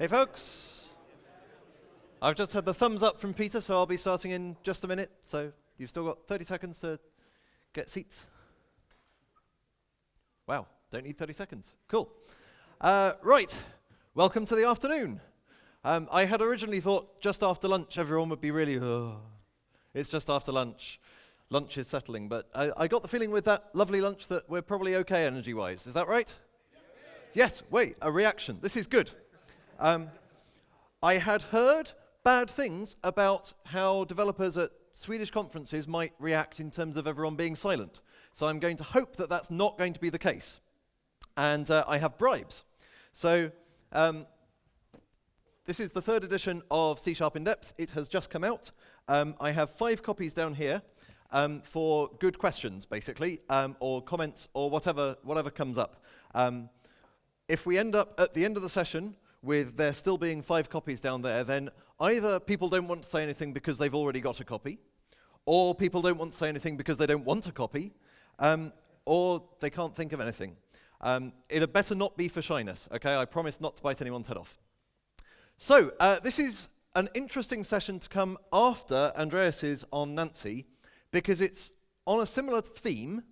Hey folks, I've just had the thumbs up from Peter, so I'll be starting in just a minute. So you've still got 30 seconds to get seats. Wow, don't need 30 seconds. Cool. Right, welcome to the afternoon. I had originally thought just after lunch everyone would be really, it's just after lunch. Lunch is settling, but I got the feeling with that lovely lunch that we're probably okay energy-wise. Is that right? Yes, wait, a reaction. This is good. I had heard bad things about how developers at Swedish conferences might react in terms of everyone being silent. So I'm going to hope that that's not going to be the case. And I have bribes. So this is the third edition of C# in Depth. It has just come out. I have 5 copies down here for good questions, basically, or comments, or whatever comes up. If we end up at the end of the session with there still being 5 copies down there, then either people don't want to say anything because they've already got a copy, or people don't want to say anything because they don't want a copy, or they can't think of anything. It had better not be for shyness, okay? I promise not to bite anyone's head off. So, this is an interesting session to come after Andreas's on Nancy, because it's on a similar theme,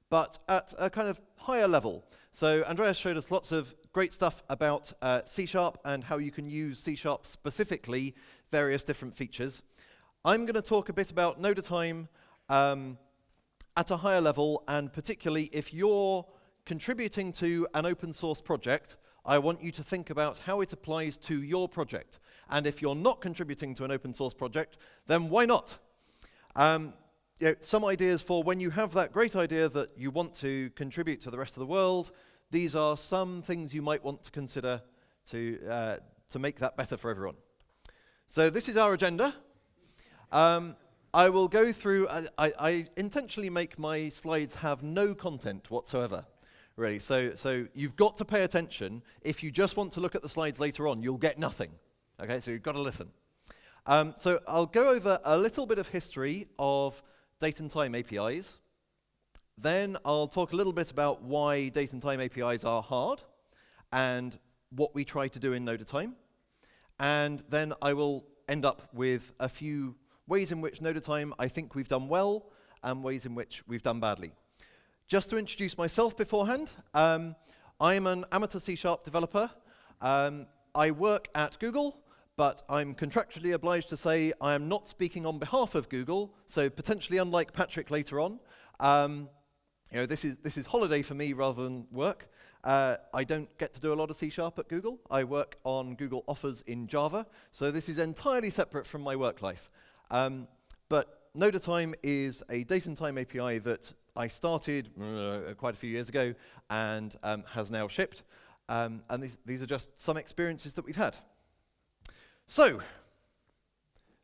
but at a kind of higher level. So Andreas showed us lots of great stuff about C# and how you can use C# specifically, various different features. I'm going to talk a bit about Noda Time at a higher level, and particularly if you're contributing to an open source project, I want you to think about how it applies to your project. And if you're not contributing to an open source project, then why not? Some ideas for when you have that great idea that you want to contribute to the rest of the world. These are some things you might want to consider to make that better for everyone. So this is our agenda. I will go through, I intentionally make my slides have no content whatsoever, really. So you've got to pay attention. If you just want to look at the slides later on, you'll get nothing. Okay, so you've got to listen. So I'll go over a little bit of history of date and time APIs. Then I'll talk a little bit about why date and time APIs are hard and what we try to do in Noda Time. And then I will end up with a few ways in which Noda Time I think we've done well and ways in which we've done badly. Just to introduce myself beforehand, I'm an amateur C# developer. I work at Google, but I'm contractually obliged to say I am not speaking on behalf of Google, so potentially unlike Patrick later on. This is holiday for me rather than work. I don't get to do a lot of C# at Google. I work on Google Offers in Java, so this is entirely separate from my work life. But Noda Time is a date and time API that I started quite a few years ago and has now shipped. And these are just some experiences that we've had. So,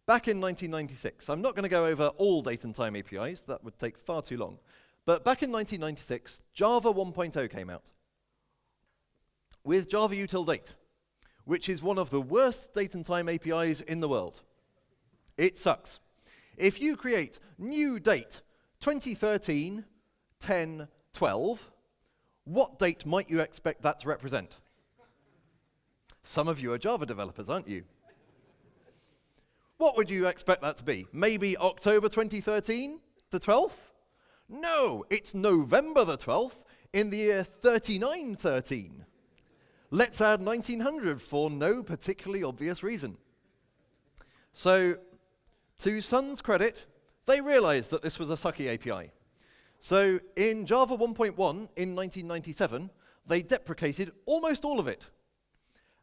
back in 1996, I'm not going to go over all date and time APIs, that would take far too long. But back in 1996, Java 1.0 came out with Java util date, which is one of the worst date and time APIs in the world. It sucks. If you create new date 2013, 10, 12, what date might you expect that to represent? Some of you are Java developers, aren't you? What would you expect that to be? Maybe October 2013, the 12th? No, it's November the 12th in the year 3913. Let's add 1900 for no particularly obvious reason. So, to Sun's credit, they realized that this was a sucky API. So, in Java 1.1 in 1997, they deprecated almost all of it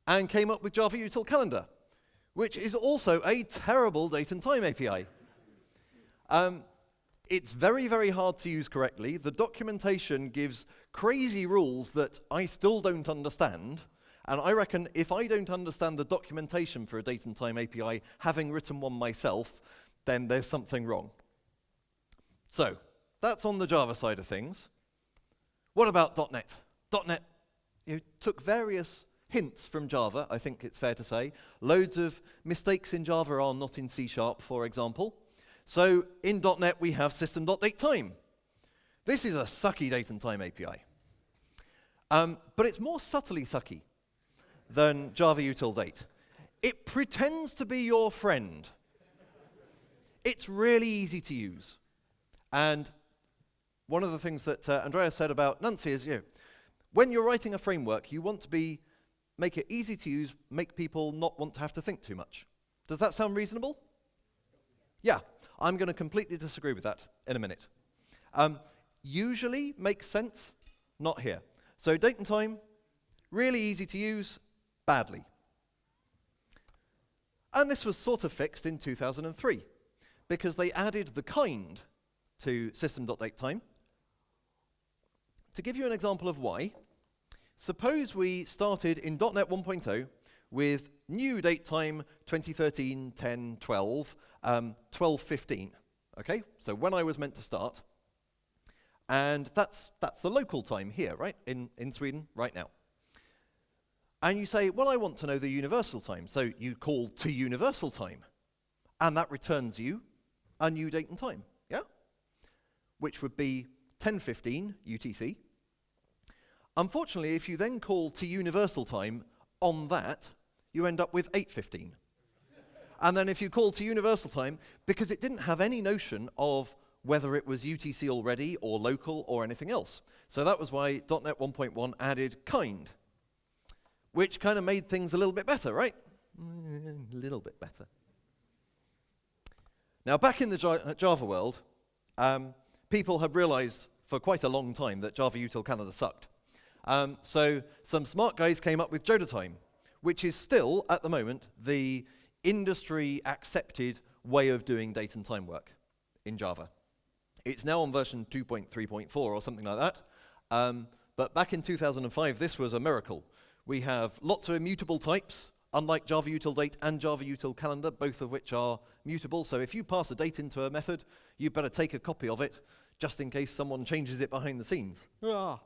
and came up with Java util calendar, which is also a terrible date and time API. It's very, very hard to use correctly. The documentation gives crazy rules that I still don't understand. And I reckon if I don't understand the documentation for a date and time API, having written one myself, then there's something wrong. So, that's on the Java side of things. What about .NET? .NET took various hints from Java, I think it's fair to say. Loads of mistakes in Java are not in C#, for example. So in .NET we have system.datetime. This is a sucky date and time API. But it's more subtly sucky. than Java util date. It pretends to be your friend. It's really easy to use. And one of the things that Andreas said about Nuncy is, when you're writing a framework, you want to make it easy to use, make people not want to have to think too much. Does that sound reasonable? Yeah, I'm going to completely disagree with that in a minute. Usually makes sense, not here. So date and time, really easy to use, badly. And this was sort of fixed in 2003, because they added the kind to system.datetime. To give you an example of why, suppose we started in .NET 1.0 with new datetime 2013, 10, 12, 12, 15. Okay, so when I was meant to start. And that's the local time here, right, in Sweden right now. And you say, well, I want to know the universal time. So you call to universal time. And that returns you a new date and time, yeah? Which would be 10:15 UTC. Unfortunately, if you then call to universal time on that, you end up with 8:15. And then if you call to universal time, because it didn't have any notion of whether it was UTC already or local or anything else. So that was why .NET 1.1 added kind, which kind of made things a little bit better, right? A little bit better. Now, back in the Java world, people had realized for quite a long time that Java util calendar sucked. So some smart guys came up with Noda Time, which is still, at the moment, the industry-accepted way of doing date and time work in Java. It's now on version 2.3.4 or something like that. But back in 2005, this was a miracle. We have lots of immutable types, unlike Java util date and Java util calendar, both of which are mutable. So if you pass a date into a method, you better take a copy of it, just in case someone changes it behind the scenes. Noda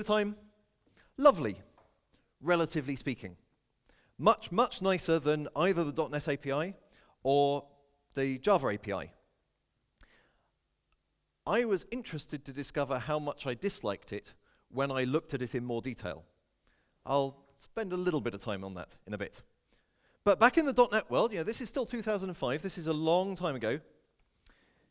Time, lovely, relatively speaking. Much, much nicer than either the .NET API or the Java API. I was interested to discover how much I disliked it when I looked at it in more detail. I'll spend a little bit of time on that in a bit. But back in the .NET world, this is still 2005, this is a long time ago.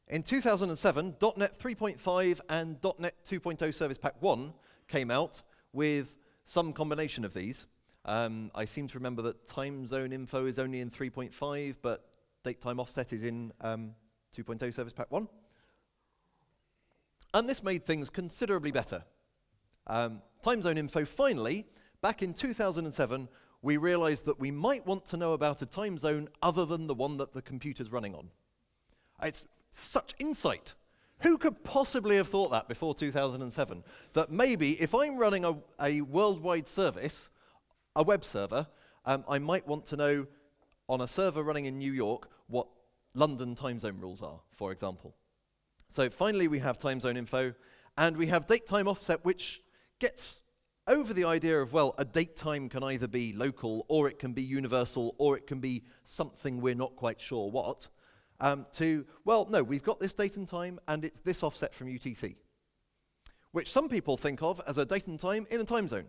In 2007, .NET 3.5 and .NET 2.0 Service Pack 1 came out with some combination of these. I seem to remember that time zone info is only in 3.5, but date time offset is in 2.0 Service Pack 1. And this made things considerably better. Time zone info, finally, back in 2007, we realized that we might want to know about a time zone other than the one that the computer's running on. It's such insight. Who could possibly have thought that before 2007? That maybe if I'm running a worldwide service, a web server, I might want to know on a server running in New York what London time zone rules are, for example. So finally we have time zone info, and we have date time offset, which gets over the idea of, well, a date time can either be local, or it can be universal, or it can be something we're not quite sure what, to, well, no, we've got this date and time, and it's this offset from UTC, which some people think of as a date and time in a time zone,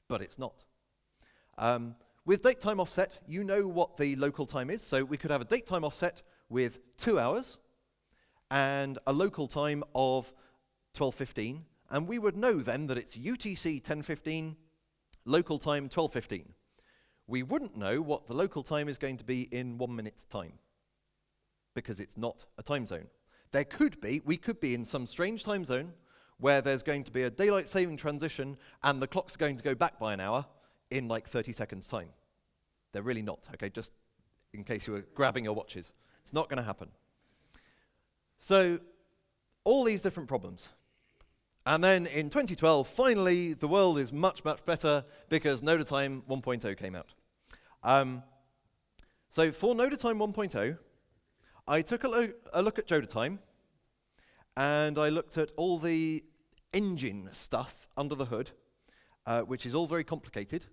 but it's not. With date time offset, you know what the local time is, so we could have a date time offset with 2 hours, and a local time of 12:15, and we would know then that it's UTC 10:15, local time 12:15. We wouldn't know what the local time is going to be in 1 minute's time, because it's not a time zone. We could be in some strange time zone where there's going to be a daylight saving transition and the clock's going to go back by an hour in like 30 seconds time. They're really not, okay, just in case you were grabbing your watches. It's not going to happen. So, all these different problems. And then in 2012, finally, the world is much, much better because Noda Time 1.0 came out. So for Noda Time 1.0, I took a look at Noda Time, and I looked at all the engine stuff under the hood, which is all very complicated.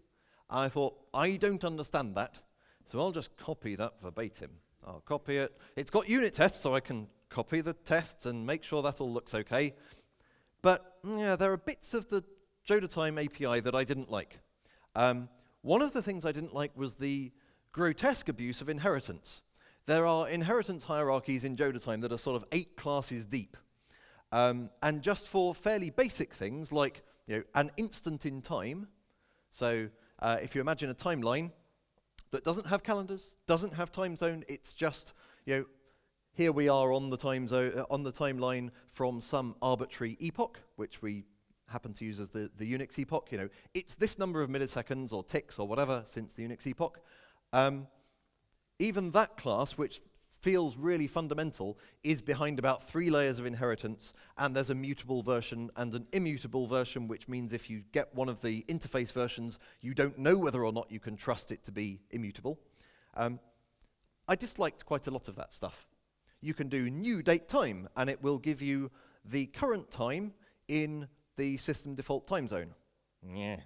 I thought, I don't understand that, so I'll just copy that verbatim. I'll copy it. It's got unit tests, so I can copy the tests and make sure that all looks okay. But yeah, there are bits of the Joda Time API that I didn't like. One of the things I didn't like was the grotesque abuse of inheritance. There are inheritance hierarchies in Joda Time that are sort of 8 classes deep. And just for fairly basic things like an instant in time, so if you imagine a timeline that doesn't have calendars, doesn't have time zone, it's just, here we are on the on the timeline from some arbitrary epoch, which we happen to use as the Unix epoch. It's this number of milliseconds or ticks or whatever since the Unix epoch. Even that class, which feels really fundamental, is behind about 3 layers of inheritance, and there's a mutable version and an immutable version, which means if you get one of the interface versions, you don't know whether or not you can trust it to be immutable. I disliked quite a lot of that stuff. You can do new date time, and it will give you the current time in the system default time zone. Yeah,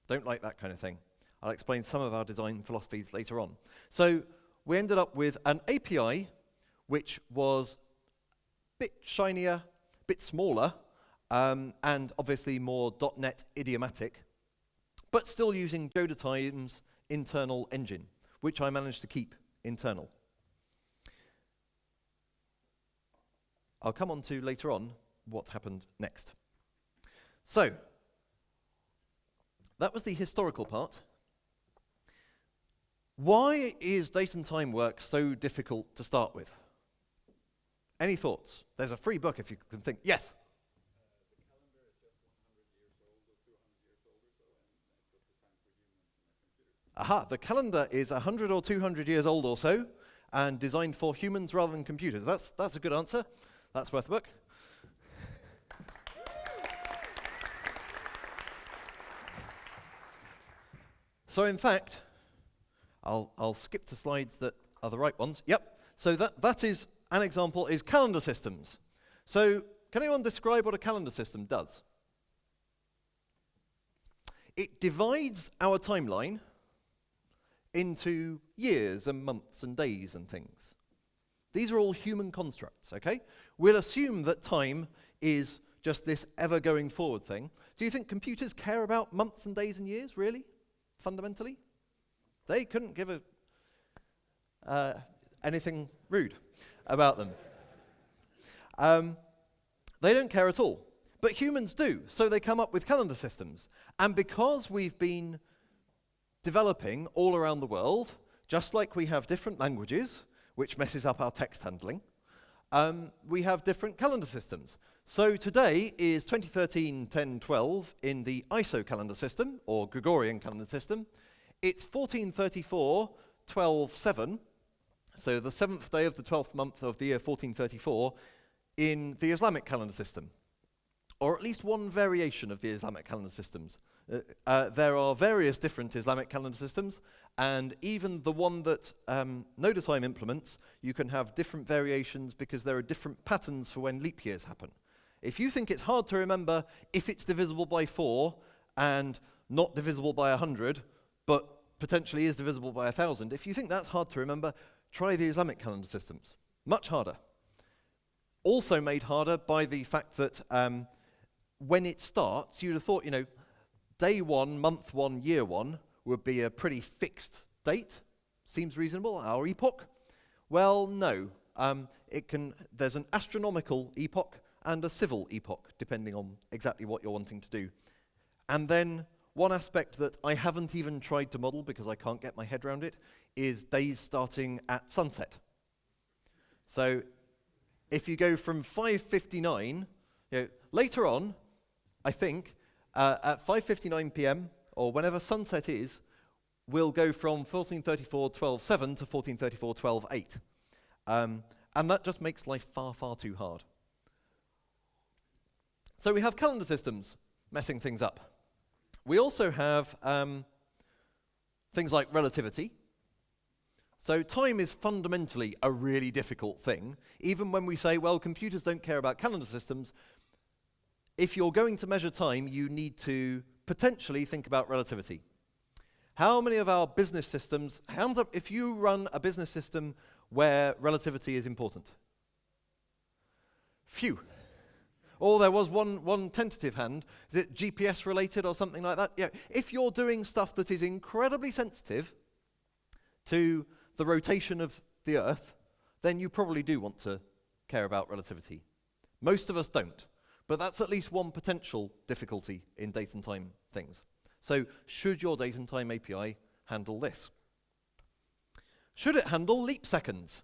don't like that kind of thing. I'll explain some of our design philosophies later on. So we ended up with an API which was a bit shinier, a bit smaller, and obviously more .NET idiomatic, but still using Joda Time's internal engine, which I managed to keep internal. I'll come on to later on what happened next. So, that was the historical part. Why is date and time work so difficult to start with? Any thoughts? There's a free book if you can think. Yes? The calendar is 100 or 200 years old or so, and designed for humans rather than computers. That's a good answer. That's worth a book. So in fact, I'll skip to slides that are the right ones. Yep. So that is an example is calendar systems. So can anyone describe what a calendar system does? It divides our timeline into years and months and days and things. These are all human constructs, okay? We'll assume that time is just this ever-going forward thing. Do you think computers care about months and days and years, really? Fundamentally? They couldn't give anything rude about them. They don't care at all. But humans do, so they come up with calendar systems. And because we've been developing all around the world, just like we have different languages, which messes up our text handling, we have different calendar systems. So today is 2013-10-12 in the ISO calendar system, or Gregorian calendar system. It's 1434-12-7, so the 7th day of the 12th month of the year 1434 in the Islamic calendar system, or at least one variation of the Islamic calendar systems. There are various different Islamic calendar systems, and even the one that Noda Time implements, you can have different variations because there are different patterns for when leap years happen. If you think it's hard to remember if it's divisible by 4 and not divisible by 100, but potentially is divisible by 1,000, if you think that's hard to remember, try the Islamic calendar systems. Much harder. Also made harder by the fact that when it starts, you'd have thought, day 1, month 1, year 1 would be a pretty fixed date. Seems reasonable, our epoch. Well, no. There's an astronomical epoch and a civil epoch, depending on exactly what you're wanting to do. And then one aspect that I haven't even tried to model because I can't get my head around it is days starting at sunset. So if you go from 5:59, later on, I think, at 5:59 p.m. or whenever sunset is, we'll go from 1434-12-7 to 1434-12-8. And that just makes life far, far too hard. So we have calendar systems messing things up. We also have things like relativity. So time is fundamentally a really difficult thing. Even when we say, well, computers don't care about calendar systems, if you're going to measure time, you need to potentially think about relativity. How many of our business systems, hands up if you run a business system where relativity is important? Phew. Or there was one tentative hand. Is it GPS related or something like that? Yeah. If you're doing stuff that is incredibly sensitive to the rotation of the Earth, then you probably do want to care about relativity. Most of us don't, but that's at least one potential difficulty in date and time things. So should your date and time API handle this? Should it handle leap seconds?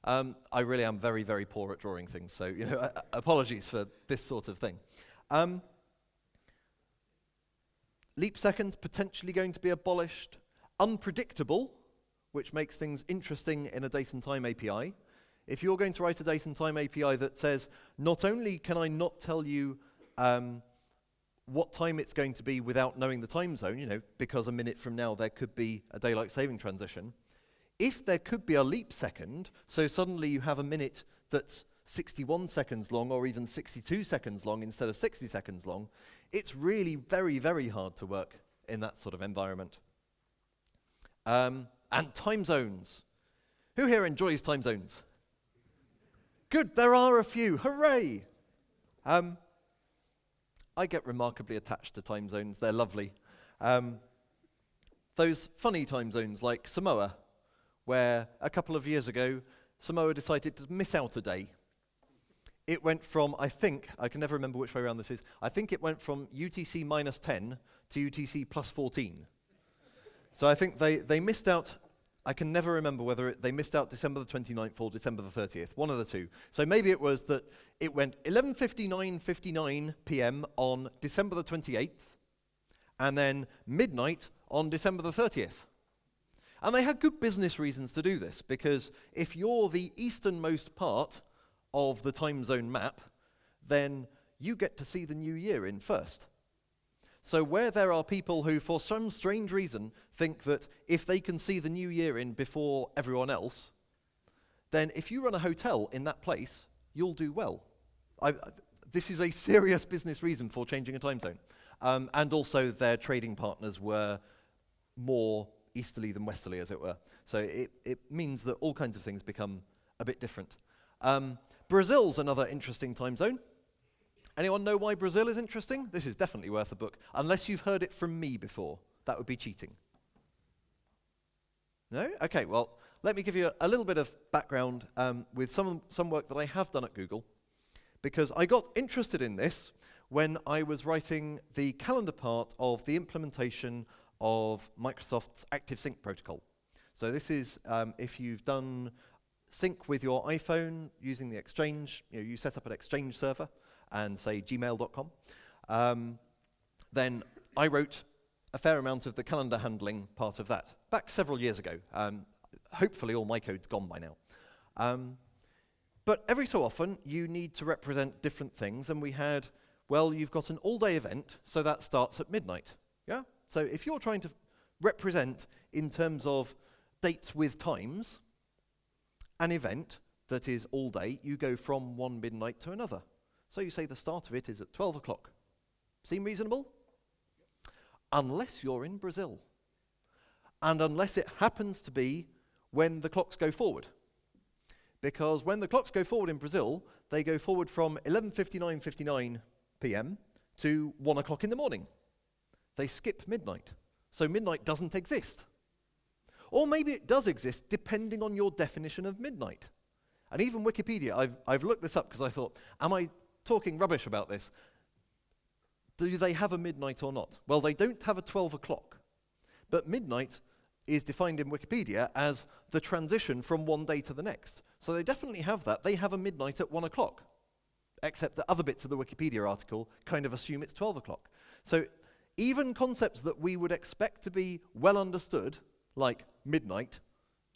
I really am very, very poor at drawing things, so apologies for this sort of thing. Leap seconds potentially going to be abolished. Unpredictable, which makes things interesting in a date and time API. If you're going to write a date and time API that says, not only can I not tell you what time it's going to be without knowing the time zone, because a minute from now there could be a daylight saving transition. If there could be a leap second, so suddenly you have a minute that's 61 seconds long or even 62 seconds long instead of 60 seconds long, it's really very, very hard to work in that sort of environment. And time zones. Who here enjoys time zones? Good, there are a few. Hooray! I get remarkably attached to time zones. They're lovely. Those funny time zones like Samoa, where a couple of years ago, Samoa decided to miss out a day. It went from, I can never remember which way around this is, I think it went from UTC minus 10 to UTC plus 14. So I think they missed out, I can never remember whether they missed out December the 29th or December the 30th, one of the two. So maybe it was that it went 11:59 p.m. on December the 28th, and then midnight on December the 30th. And they had good business reasons to do this, because if you're the easternmost part of the time zone map, then you get to see the new year in first. So where there are people who, for some strange reason, think that if they can see the new year in before everyone else, then if you run a hotel in that place, you'll do well. This is a serious business reason for changing a time zone. And also their trading partners were more easterly than westerly, as it were. So it means that all kinds of things become a bit different. Brazil's another interesting time zone. Anyone know why Brazil is interesting? This is definitely worth a book, unless you've heard it from me before. That would be cheating. No? Okay, well, let me give you a little bit of background with some work that I have done at Google, because I got interested in this when I was writing the calendar part of the implementation of Microsoft's Active Sync protocol. So this is if you've done sync with your iPhone using the Exchange, you set up an Exchange server and say gmail.com, then I wrote a fair amount of the calendar handling part of that back several years ago. Hopefully all my code's gone by now. But every so often you need to represent different things, and we had, well, you've got an all-day event, so that starts at midnight. Yeah? So if you're trying to represent in terms of dates with times, an event that is all day, you go from one midnight to another. So you say the start of it is at 12 o'clock. Seem reasonable? Unless you're in Brazil. And unless it happens to be when the clocks go forward. Because when the clocks go forward in Brazil, they go forward from 11:59 p.m. to 1 o'clock in the morning. They skip midnight. So midnight doesn't exist. Or maybe it does exist, depending on your definition of midnight. And even Wikipedia, I've looked this up because I thought, am I talking rubbish about this? Do they have a midnight or not? Well, they don't have a 12 o'clock. But midnight is defined in Wikipedia as the transition from one day to the next. So they definitely have that. They have a midnight at 1 o'clock. Except that other bits of the Wikipedia article kind of assume it's 12 o'clock. So even concepts that we would expect to be well understood, like midnight,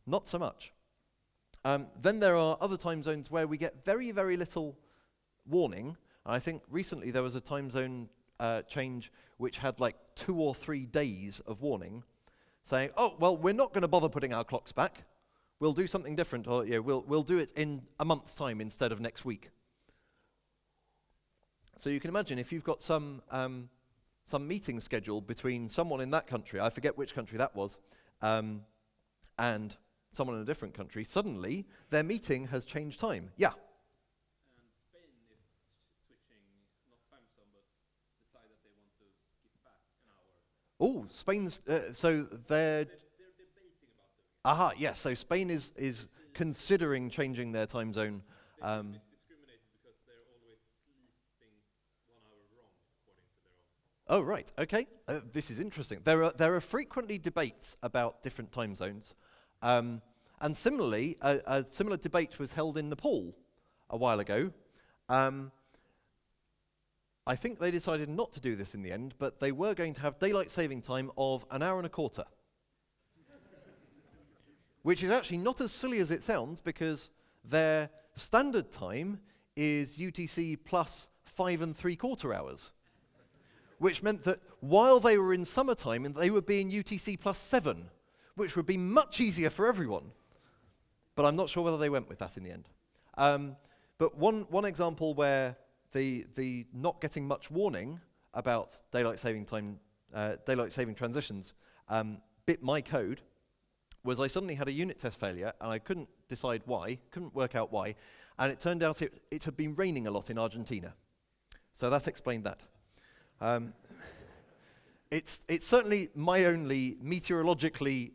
not so much. Then there are other time zones where we get very, very little warning. And I think recently there was a time zone change which had like 2 or 3 days of warning, saying, oh, well, we're not going to bother putting our clocks back. We'll do something different, or we'll do it in a month's time instead of next week. So you can imagine if you've got some meeting scheduled between someone in that country, I forget which country that was, and someone in a different country, suddenly their meeting has changed time. Yeah? And Spain is Oh, Spain's, so they're debating about aha, yes, so Spain is considering changing their time zone. They're a bit discriminated because they're always sleeping 1 hour wrong, according to their own. Oh, right, okay. This is interesting. There are frequently debates about different time zones. And similarly, a similar debate was held in Nepal a while ago. I think they decided not to do this in the end, but they were going to have daylight saving time of 1 hour and a quarter. Which is actually not as silly as it sounds, because their standard time is UTC plus 5 3/4 hours. Which meant that while they were in summertime, they would be in UTC plus 7, which would be much easier for everyone. But I'm not sure whether they went with that in the end. But one example where the not getting much warning about daylight saving time, daylight saving transitions, bit my code, was I suddenly had a unit test failure, and I couldn't decide why, couldn't work out why, and it turned out it had been raining a lot in Argentina. So that explained that. It's certainly my only meteorologically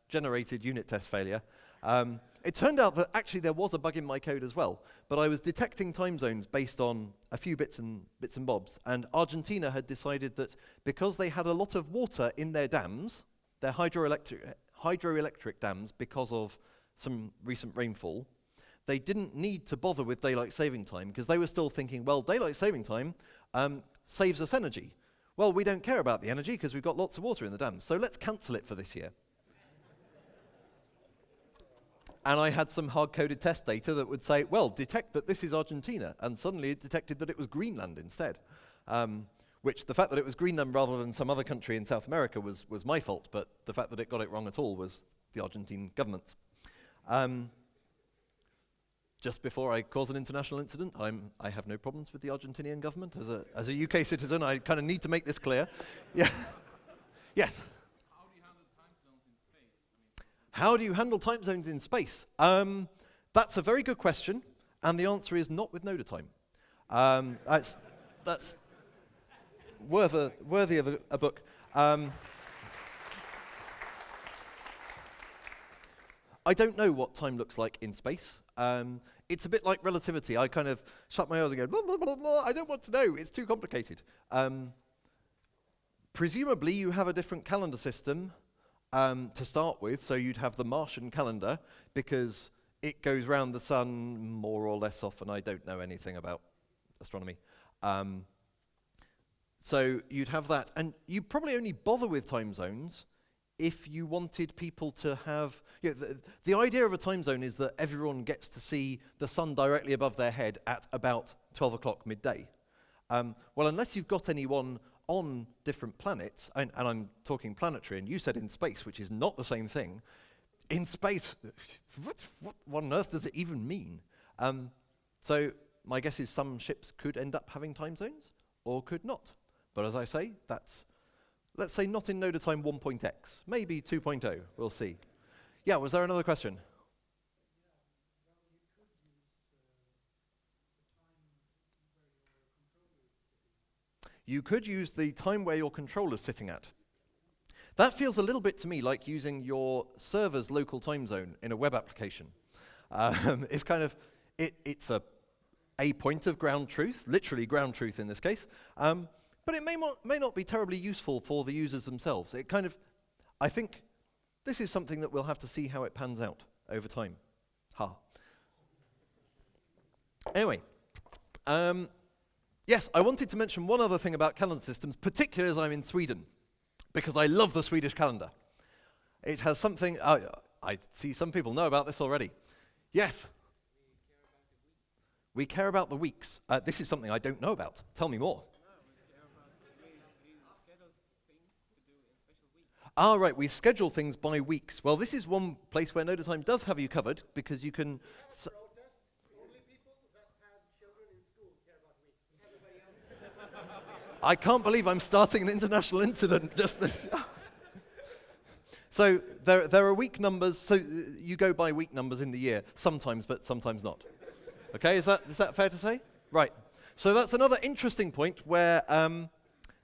generated unit test failure. It turned out that actually there was a bug in my code as well, but I was detecting time zones based on a few bits and bobs, and Argentina had decided that because they had a lot of water in their dams, their hydroelectric dams, because of some recent rainfall, they didn't need to bother with daylight saving time, because they were still thinking, well, daylight saving time saves us energy. Well, we don't care about the energy because we've got lots of water in the dams, so let's cancel it for this year. And I had some hard-coded test data that would say, well, detect that this is Argentina, and suddenly it detected that it was Greenland instead. Which the fact that it was Greenland rather than some other country in South America was my fault, but the fact that it got it wrong at all was the Argentine government's. Just before I cause an international incident, I have no problems with the Argentinian government. As a UK citizen, I kind of need to make this clear. Yeah. Yes? How do you handle time zones in space? That's a very good question, and the answer is not with Noda Time. That's worthy of a book. I don't know what time looks like in space. It's a bit like relativity. I kind of shut my eyes and go, blah, blah, blah, blah. I don't want to know. It's too complicated. Presumably, you have a different calendar system to start with. So you'd have the Martian calendar, because it goes round the sun more or less often. I don't know anything about astronomy. So you'd have that. And you probably only bother with time zones if you wanted people to have... the idea of a time zone is that everyone gets to see the sun directly above their head at about 12 o'clock midday. Well, unless you've got anyone on different planets, and I'm talking planetary, and you said in space, which is not the same thing. In space, what on earth does it even mean? So my guess is some ships could end up having time zones, or could not. But as I say, that's, let's say not in Noda Time 1.x, maybe 2.0, we'll see. Yeah, was there another question? You could use the time where your controller's sitting at. That feels a little bit to me like using your server's local time zone in a web application. It's kind of, it's a point of ground truth, literally ground truth in this case, but it may not be terribly useful for the users themselves. It kind of, I think this is something that we'll have to see how it pans out over time. Anyway, yes, I wanted to mention one other thing about calendar systems, particularly as I'm in Sweden, because I love the Swedish calendar. It has something, I see some people know about this already. Yes? We care about the weeks. This is something I don't know about. Tell me more. Right, we schedule things by weeks. Well, this is one place where Noda Time does have you covered, because you can... I can't believe I'm starting an international incident just... So there are week numbers, so you go by week numbers in the year, sometimes, but sometimes not. Okay, is that fair to say? Right. So that's another interesting point where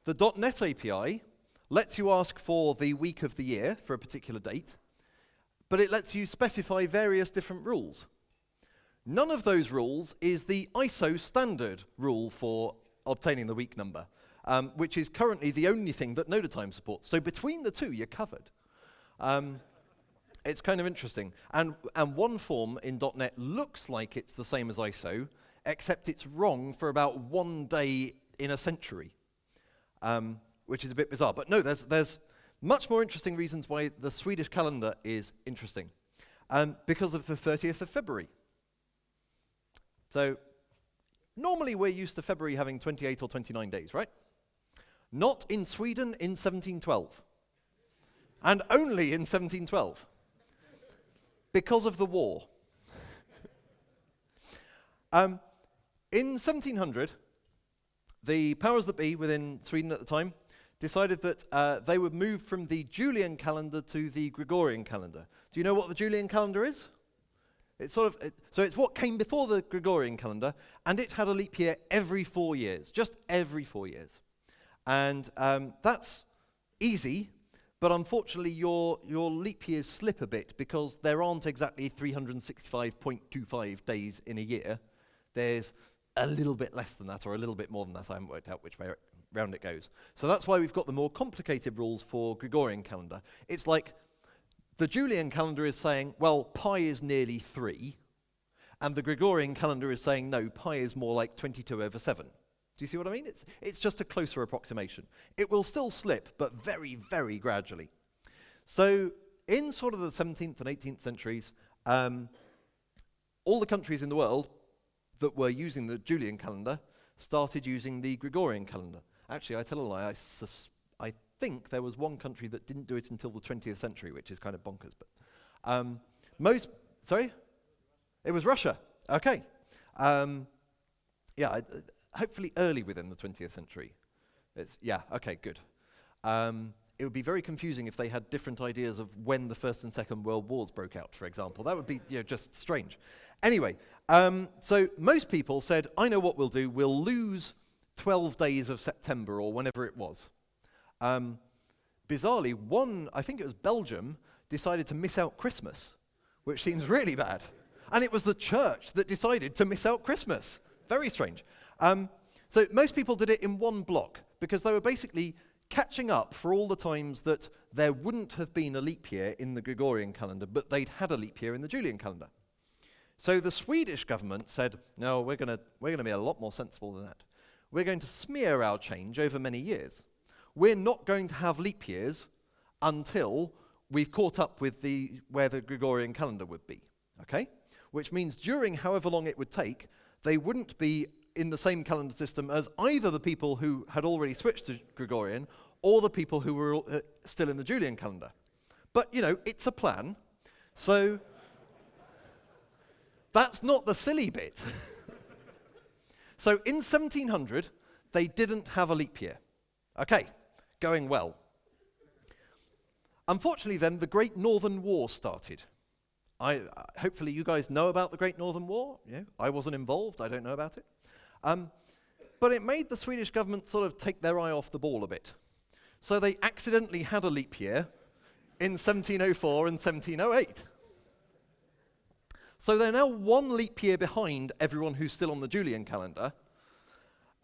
the .NET API lets you ask for the week of the year for a particular date, but it lets you specify various different rules. None of those rules is the ISO standard rule for obtaining the week number, which is currently the only thing that Noda Time supports. So between the two, you're covered. It's kind of interesting. And one form in .NET looks like it's the same as ISO, except it's wrong for about 1 day in a century, which is a bit bizarre. But no, there's much more interesting reasons why the Swedish calendar is interesting, because of the 30th of February. So normally we're used to February having 28 or 29 days, right? Not in Sweden in 1712. And only in 1712. Because of the war. In 1700, the powers that be within Sweden at the time decided that they would move from the Julian calendar to the Gregorian calendar. Do you know what the Julian calendar is? It's so it's what came before the Gregorian calendar, and it had a leap year every 4 years, just every 4 years. And that's easy, but unfortunately your leap years slip a bit because there aren't exactly 365.25 days in a year. There's a little bit less than that or a little bit more than that. I haven't worked out which way round it goes. So that's why we've got the more complicated rules for Gregorian calendar. It's like the Julian calendar is saying, well, pi is nearly 3, and the Gregorian calendar is saying, no, pi is more like 22/7. Do you see what I mean? It's just a closer approximation. It will still slip, but very, very gradually. So in sort of the 17th and 18th centuries, all the countries in the world that were using the Julian calendar started using the Gregorian calendar. Actually, I tell a lie, I think there was one country that didn't do it until the 20th century, which is kind of bonkers. But sorry? It was Russia. Okay. Yeah, hopefully early within the 20th century. Okay, good. It would be very confusing if they had different ideas of when the First and Second World Wars broke out, for example. That would be just strange. Anyway, so most people said, I know what we'll do. We'll lose 12 days of September or whenever it was. Bizarrely, I think it was Belgium, decided to miss out Christmas, which seems really bad. And it was the church that decided to miss out Christmas. Very strange. So most people did it in one block because they were basically catching up for all the times that there wouldn't have been a leap year in the Gregorian calendar, but they'd had a leap year in the Julian calendar. So the Swedish government said, no, we're going to be a lot more sensible than that. We're going to smear our change over many years. We're not going to have leap years until we've caught up with where the Gregorian calendar would be, okay? Which means during however long it would take, they wouldn't be in the same calendar system as either the people who had already switched to Gregorian or the people who were still in the Julian calendar. But, it's a plan. So that's not the silly bit. So in 1700, they didn't have a leap year. Okay, going well. Unfortunately then, the Great Northern War started. Hopefully you guys know about the Great Northern War. I wasn't involved, I don't know about it. But it made the Swedish government sort of take their eye off the ball a bit. So they accidentally had a leap year in 1704 and 1708. So they're now 1 leap year behind everyone who's still on the Julian calendar,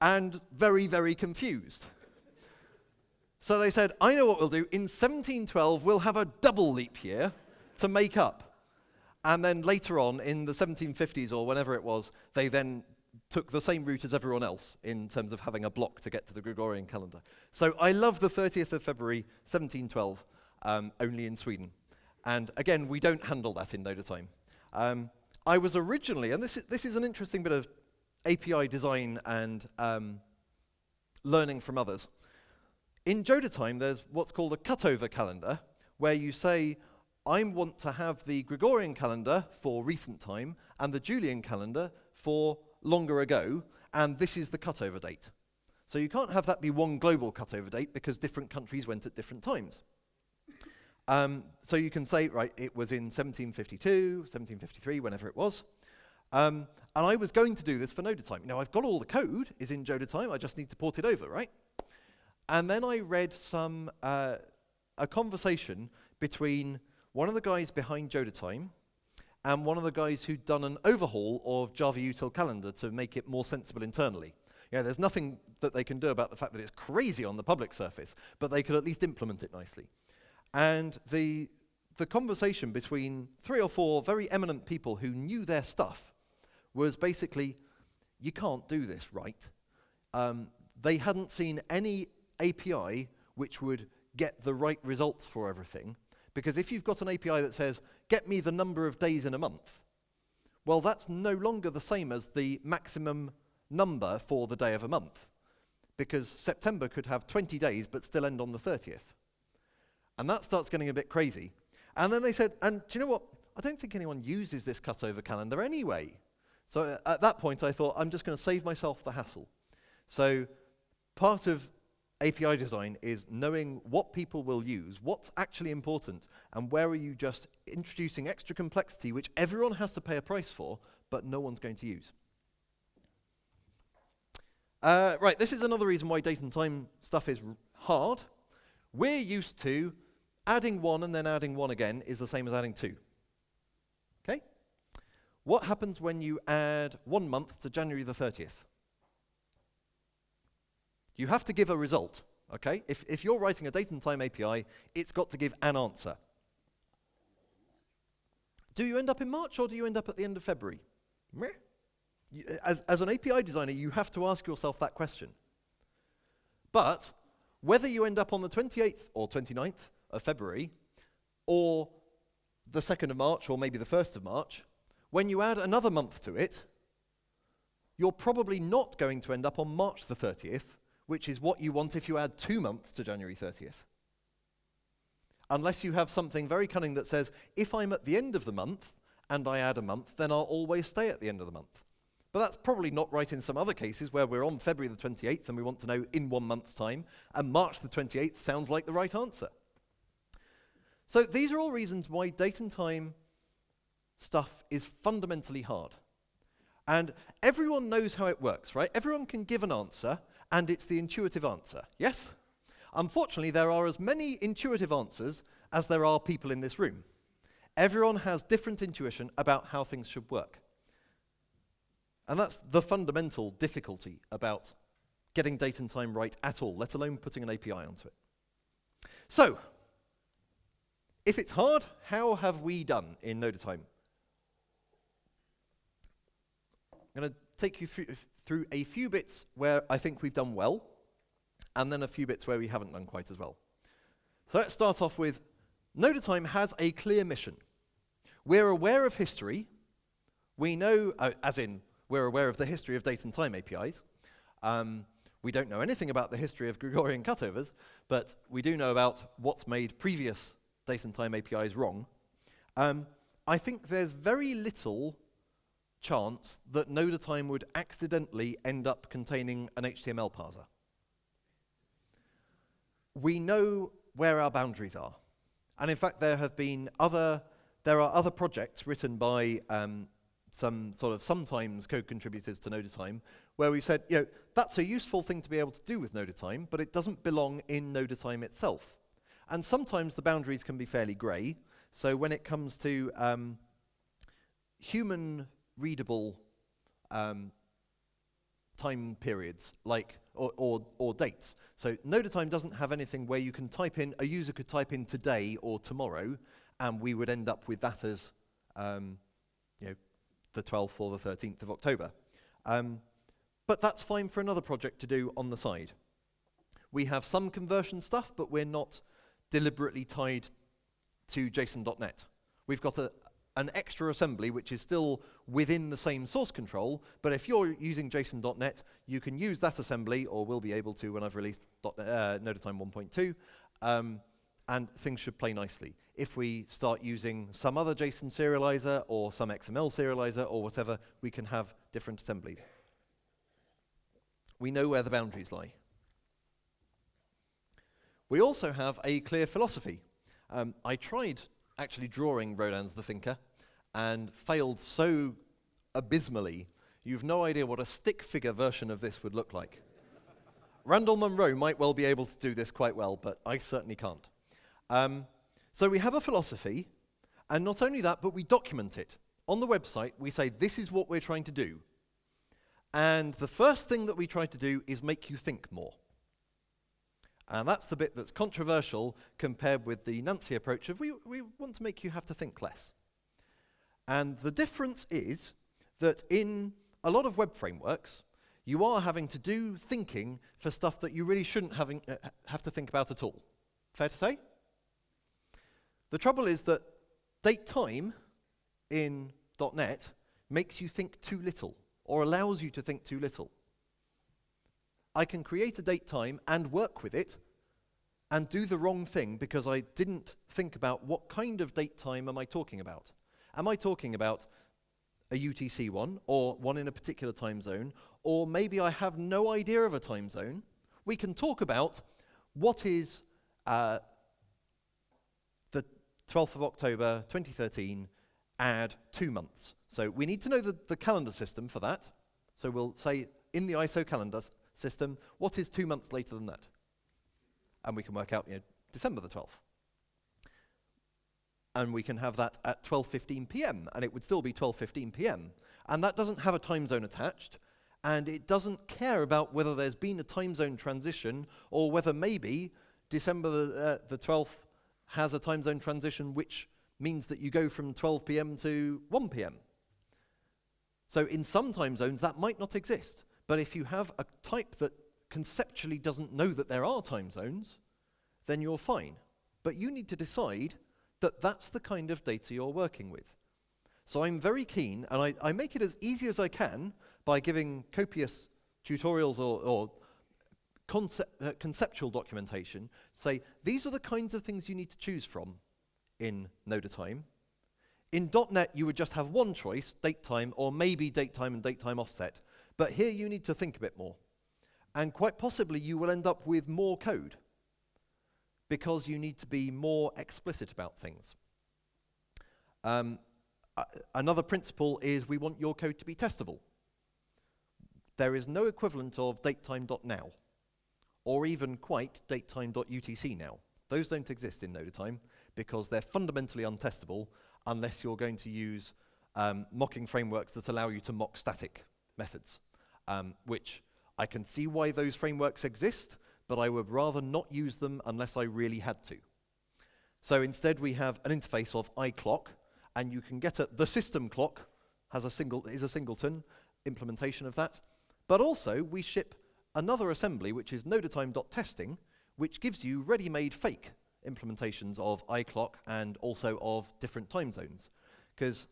and very, very confused. So they said, I know what we'll do. In 1712, we'll have a double leap year to make up. And then later on, in the 1750s or whenever it was, they then took the same route as everyone else in terms of having a block to get to the Gregorian calendar. So I love the 30th of February, 1712, only in Sweden. And again, we don't handle that in Noda Time. I was originally, and this is an interesting bit of API design and learning from others. In Noda Time, there's what's called a cutover calendar, where you say, I want to have the Gregorian calendar for recent time and the Julian calendar for longer ago, and this is the cutover date. So you can't have that be one global cutover date because different countries went at different times. So you can say, right, it was in 1752, 1753, whenever it was. And I was going to do this for Noda Time. Now, I've got all the code, is in Noda Time, I just need to port it over, right? And then I read a conversation between one of the guys behind Noda Time and one of the guys who'd done an overhaul of Java util calendar to make it more sensible internally. There's nothing that they can do about the fact that it's crazy on the public surface, but they could at least implement it nicely. And the conversation between 3 or 4 very eminent people who knew their stuff was basically, you can't do this right. They hadn't seen any API which would get the right results for everything, because if you've got an API that says, get me the number of days in a month, well, that's no longer the same as the maximum number for the day of a month, because September could have 20 days but still end on the 30th. And that starts getting a bit crazy. And then they said, and do you know what? I don't think anyone uses this cutover calendar anyway. So at that point, I thought, I'm just going to save myself the hassle. So part of API design is knowing what people will use, what's actually important, and where are you just introducing extra complexity which everyone has to pay a price for, but no one's going to use. Right, this is another reason why date and time stuff is hard. We're used to adding 1 and then adding 1 again is the same as adding 2. Okay? What happens when you add 1 month to January the 30th? You have to give a result, okay? If you're writing a date and time API, it's got to give an answer. Do you end up in March or do you end up at the end of February? As an API designer, you have to ask yourself that question. But whether you end up on the 28th or 29th of February, or the 2nd of March, or maybe the 1st of March, when you add another month to it, you're probably not going to end up on March the 30th, which is what you want if you add 2 months to January 30th. Unless you have something very cunning that says, if I'm at the end of the month and I add a month, then I'll always stay at the end of the month. But that's probably not right in some other cases where we're on February the 28th and we want to know in 1 month's time, and March the 28th sounds like the right answer. So these are all reasons why date and time stuff is fundamentally hard. And everyone knows how it works, right? Everyone can give an answer, and it's the intuitive answer, yes? Unfortunately, there are as many intuitive answers as there are people in this room. Everyone has different intuition about how things should work. And that's the fundamental difficulty about getting date and time right at all, let alone putting an API onto it. So, if it's hard, how have we done in Noda Time? I'm going to take you through a few bits where I think we've done well, and then a few bits where we haven't done quite as well. So let's start off with, Noda Time has a clear mission. We're aware of history. We know, as in, we're aware of the history of date and time APIs. We don't know anything about the history of Gregorian cutovers, but we do know about what's made previous date and time APIs wrong. I think there's very little chance that Noda Time would accidentally end up containing an HTML parser. We know where our boundaries are. And in fact, there are other projects written by some sort of sometimes code contributors to Noda Time where we said, that's a useful thing to be able to do with Noda Time, but it doesn't belong in Noda Time itself. And sometimes the boundaries can be fairly grey. So when it comes to human readable time periods, like or dates. So Noda Time doesn't have anything where you can type in, a user could type in today or tomorrow, and we would end up with that as the 12th or the 13th of October. But that's fine for another project to do on the side. We have some conversion stuff, but we're not deliberately tied to JSON.NET. We've got an extra assembly which is still within the same source control, but if you're using JSON.NET, you can use that assembly, or will be able to when I've released Noda Time 1.2, and things should play nicely. If we start using some other JSON serializer or some XML serializer or whatever, we can have different assemblies. We know where the boundaries lie. We also have a clear philosophy. I tried actually drawing Rodin's The Thinker and failed so abysmally, you've no idea what a stick figure version of this would look like. Randall Munro might well be able to do this quite well, but I certainly can't. So we have a philosophy, and not only that, but we document it. On the website, we say, this is what we're trying to do. And the first thing that we try to do is make you think more. And that's the bit that's controversial compared with the Nancy approach of we want to make you have to think less. And the difference is that in a lot of web frameworks, you are having to do thinking for stuff that you really shouldn't have to think about at all. Fair to say? The trouble is that date time in .NET makes you think too little, or allows you to think too little. I can create a date time and work with it and do the wrong thing because I didn't think about what kind of date time am I talking about. Am I talking about a UTC one, or one in a particular time zone, or maybe I have no idea of a time zone? We can talk about what is the 12th of October 2013, add 2 months. So we need to know the calendar system for that. So we'll say in the ISO calendar system, what is 2 months later than that? And we can work out, December the 12th. And we can have that at 12:15 p.m. and it would still be 12:15 p.m. And that doesn't have a time zone attached, and it doesn't care about whether there's been a time zone transition or whether maybe December the 12th has a time zone transition which means that you go from 12 p.m. to 1 p.m. So in some time zones that might not exist, but if you have a type that conceptually doesn't know that there are time zones, then you're fine. But you need to decide that that's the kind of data you're working with. So I'm very keen, and I make it as easy as I can by giving copious tutorials or conceptual documentation, say, these are the kinds of things you need to choose from in Noda Time. In .NET, you would just have one choice, date time, or maybe date time and date time offset. But here you need to think a bit more. And quite possibly you will end up with more code, because you need to be more explicit about things. Another principle is we want your code to be testable. There is no equivalent of datetime.now, or even quite datetime.utc now. Those don't exist in Noda Time because they're fundamentally untestable unless you're going to use mocking frameworks that allow you to mock static methods, which I can see why those frameworks exist, but I would rather not use them unless I really had to. So instead we have an interface of iClock, and you can get the system clock is a singleton implementation of that, but also we ship another assembly which is nodatime.testing, which gives you ready-made fake implementations of iClock and also of different time zones. Because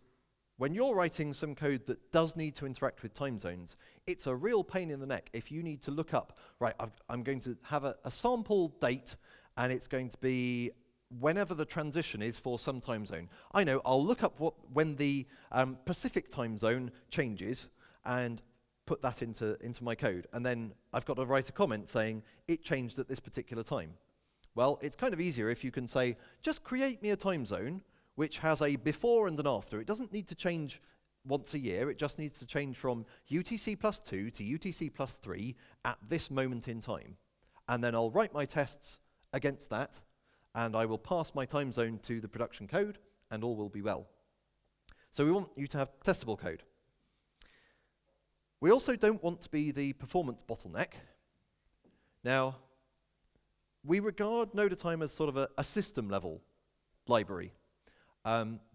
when you're writing some code that does need to interact with time zones, it's a real pain in the neck if you need to look up, right, I'm going to have a sample date, and it's going to be whenever the transition is for some time zone. I know, I'll look up when the Pacific time zone changes and put that into my code. And then I've got to write a comment saying, it changed at this particular time. Well, it's kind of easier if you can say, just create me a time zone which has a before and an after. It doesn't need to change once a year. It just needs to change from UTC plus 2 to UTC plus 3 at this moment in time. And then I'll write my tests against that, and I will pass my time zone to the production code, and all will be well. So we want you to have testable code. We also don't want to be the performance bottleneck. Now, we regard Noda Time as sort of a system-level library,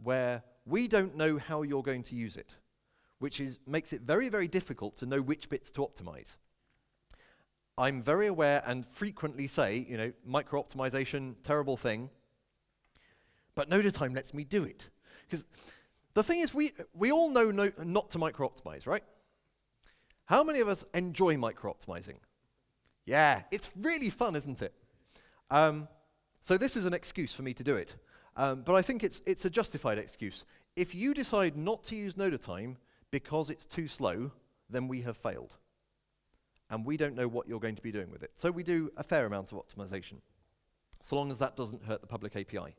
where we don't know how you're going to use it, which makes it very, very difficult to know which bits to optimize. I'm very aware and frequently say, micro-optimization, terrible thing, but Noda Time lets me do it. Because the thing is, we all know not to micro-optimize, right? How many of us enjoy micro-optimizing? Yeah, it's really fun, isn't it? So this is an excuse for me to do it. But I think it's a justified excuse. If you decide not to use Noda Time because it's too slow, then we have failed. And we don't know what you're going to be doing with it. So we do a fair amount of optimization, so long as that doesn't hurt the public API.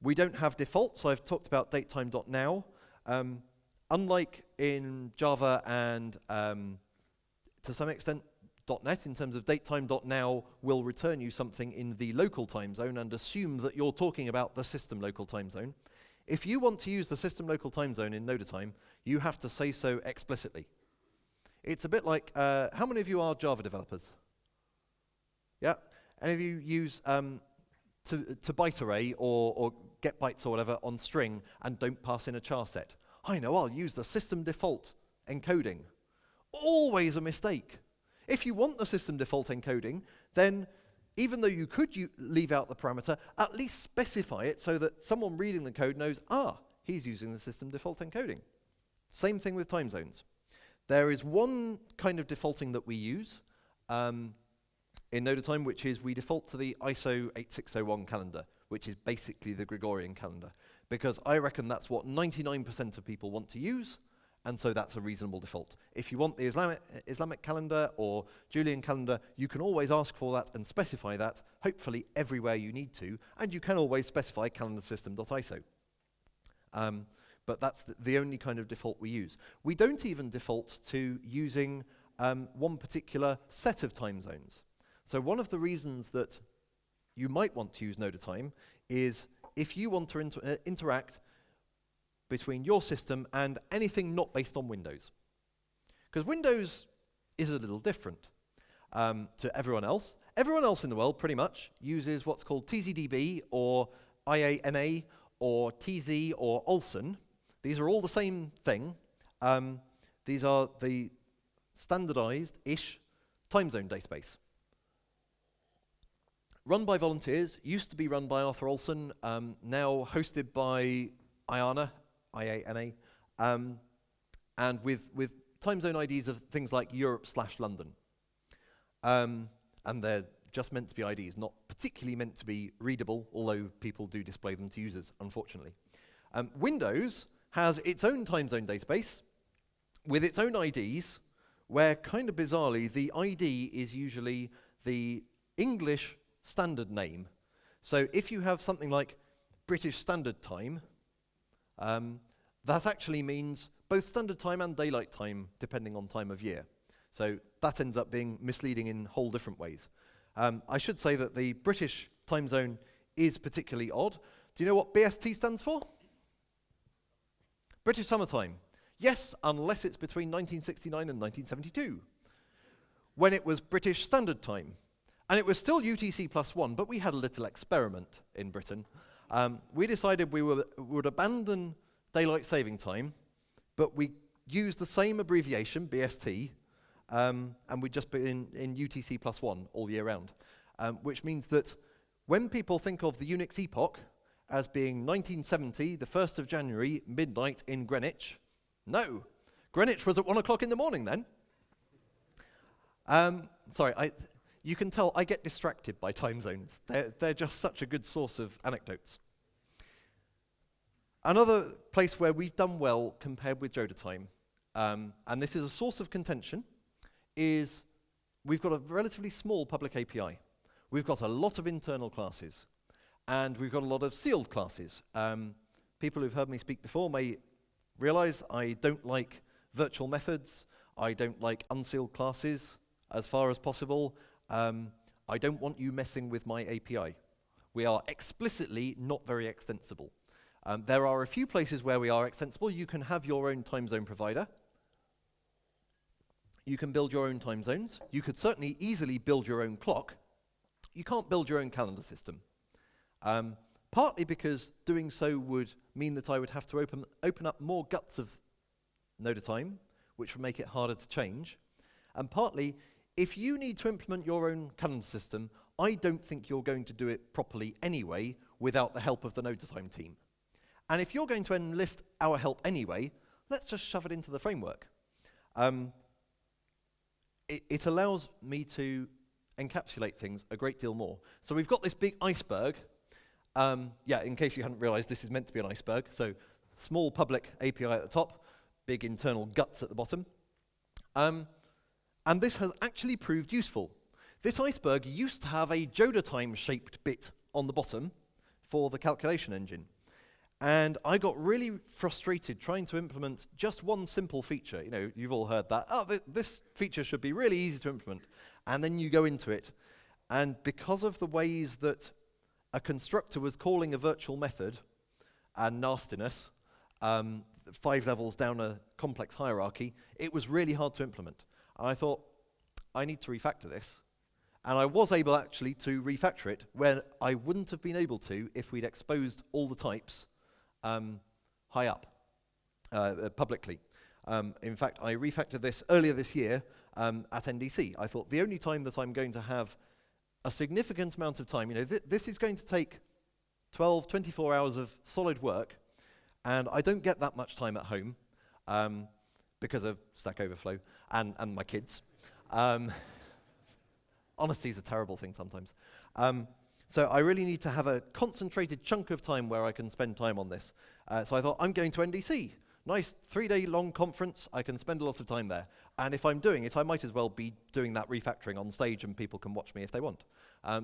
We don't have defaults. I've talked about datetime.now. Unlike in Java and to some extent, .NET in terms of datetime.now will return you something in the local time zone and assume that you're talking about the system local time zone. If you want to use the system local time zone in Noda Time, you have to say so explicitly. It's a bit like, how many of you are Java developers? Yeah? Any of you use to byte array or get bytes or whatever on string and don't pass in a char set? I know, I'll use the system default encoding. Always a mistake. If you want the system default encoding, then even though you could leave out the parameter, at least specify it so that someone reading the code knows, he's using the system default encoding. Same thing with time zones. There is one kind of defaulting that we use in Noda Time, which is we default to the ISO 8601 calendar, which is basically the Gregorian calendar, because I reckon that's what 99% of people want to use, and so that's a reasonable default. If you want the Islamic calendar or Julian calendar, you can always ask for that and specify that, hopefully everywhere you need to, and you can always specify calendarsystem.iso. But that's the only kind of default we use. We don't even default to using one particular set of time zones. So one of the reasons that you might want to use Noda Time is if you want to interact between your system and anything not based on Windows. Because Windows is a little different to everyone else. Everyone else in the world pretty much uses what's called TZDB or IANA or TZ or Olsen. These are all the same thing. These are the standardized-ish time zone database. Run by volunteers, used to be run by Arthur Olsen, now hosted by IANA, and with time zone IDs of things like Europe/London. And they're just meant to be IDs, not particularly meant to be readable, although people do display them to users, unfortunately. Windows has its own time zone database with its own IDs, where kind of bizarrely, the ID is usually the English standard name. So if you have something like British Standard Time, that actually means both standard time and daylight time, depending on time of year. So that ends up being misleading in whole different ways. I should say that the British time zone is particularly odd. Do you know what BST stands for? British Summer Time. Yes, unless it's between 1969 and 1972, when it was British Standard Time. And it was still UTC +1, but we had a little experiment in Britain. We decided we would abandon daylight saving time, but we used the same abbreviation, BST, and we'd just be in UTC +1 all year round, which means that when people think of the Unix epoch as being 1970, the 1st of January, midnight in Greenwich, no, Greenwich was at 1 o'clock in the morning then. Sorry, you can tell I get distracted by time zones. They're just such a good source of anecdotes. Another place where we've done well compared with Noda Time, and this is a source of contention, is we've got a relatively small public API. We've got a lot of internal classes, and we've got a lot of sealed classes. People who've heard me speak before may realize I don't like virtual methods. I don't like unsealed classes as far as possible. I don't want you messing with my API. We are explicitly not very extensible. There are a few places where we are extensible. You can have your own time zone provider. You can build your own time zones. You could certainly easily build your own clock. You can't build your own calendar system. Partly because doing so would mean that I would have to open up more guts of Noda Time, which would make it harder to change. And partly, if you need to implement your own calendar system, I don't think you're going to do it properly anyway without the help of the Noda Time team. And if you're going to enlist our help anyway, let's just shove it into the framework. It allows me to encapsulate things a great deal more. So we've got this big iceberg. In case you hadn't realized, this is meant to be an iceberg. So small public API at the top, big internal guts at the bottom. And this has actually proved useful. This iceberg used to have a Noda Time shaped bit on the bottom for the calculation engine. And I got really frustrated trying to implement just one simple feature. You know, you've all heard that. Oh, this feature should be really easy to implement. And then you go into it. And because of the ways that a constructor was calling a virtual method and nastiness, 5 levels down a complex hierarchy, it was really hard to implement. And I thought, I need to refactor this. And I was able actually to refactor it where I wouldn't have been able to if we'd exposed all the types high up, publicly. In fact, I refactored this earlier this year at NDC. I thought the only time that I'm going to have a significant amount of time, you know, this is going to take 12, 24 hours of solid work, and I don't get that much time at home because of Stack Overflow and my kids. Honesty is a terrible thing sometimes. So I really need to have a concentrated chunk of time where I can spend time on this. So I thought, I'm going to NDC. Nice 3-day long conference. I can spend a lot of time there. And if I'm doing it, I might as well be doing that refactoring on stage and people can watch me if they want.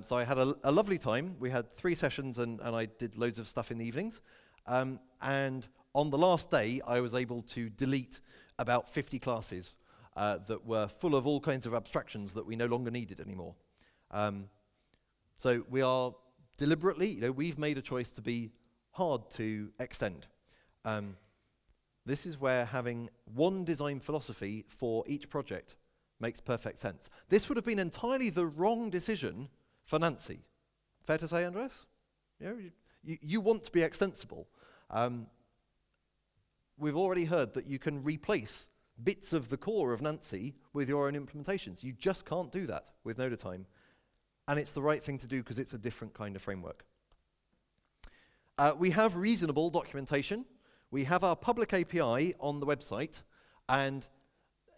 So I had a lovely time. We had 3 sessions and I did loads of stuff in the evenings. And on the last day, I was able to delete about 50 classes that were full of all kinds of abstractions that we no longer needed anymore. So we are deliberately, you know, we've made a choice to be hard to extend. This is where having one design philosophy for each project makes perfect sense. This would have been entirely the wrong decision for Nancy. Fair to say, Andreas? You know, you want to be extensible. We've already heard that you can replace bits of the core of Nancy with your own implementations. You just can't do that with Noda Time. And it's the right thing to do because it's a different kind of framework. We have reasonable documentation. We have our public API on the website. And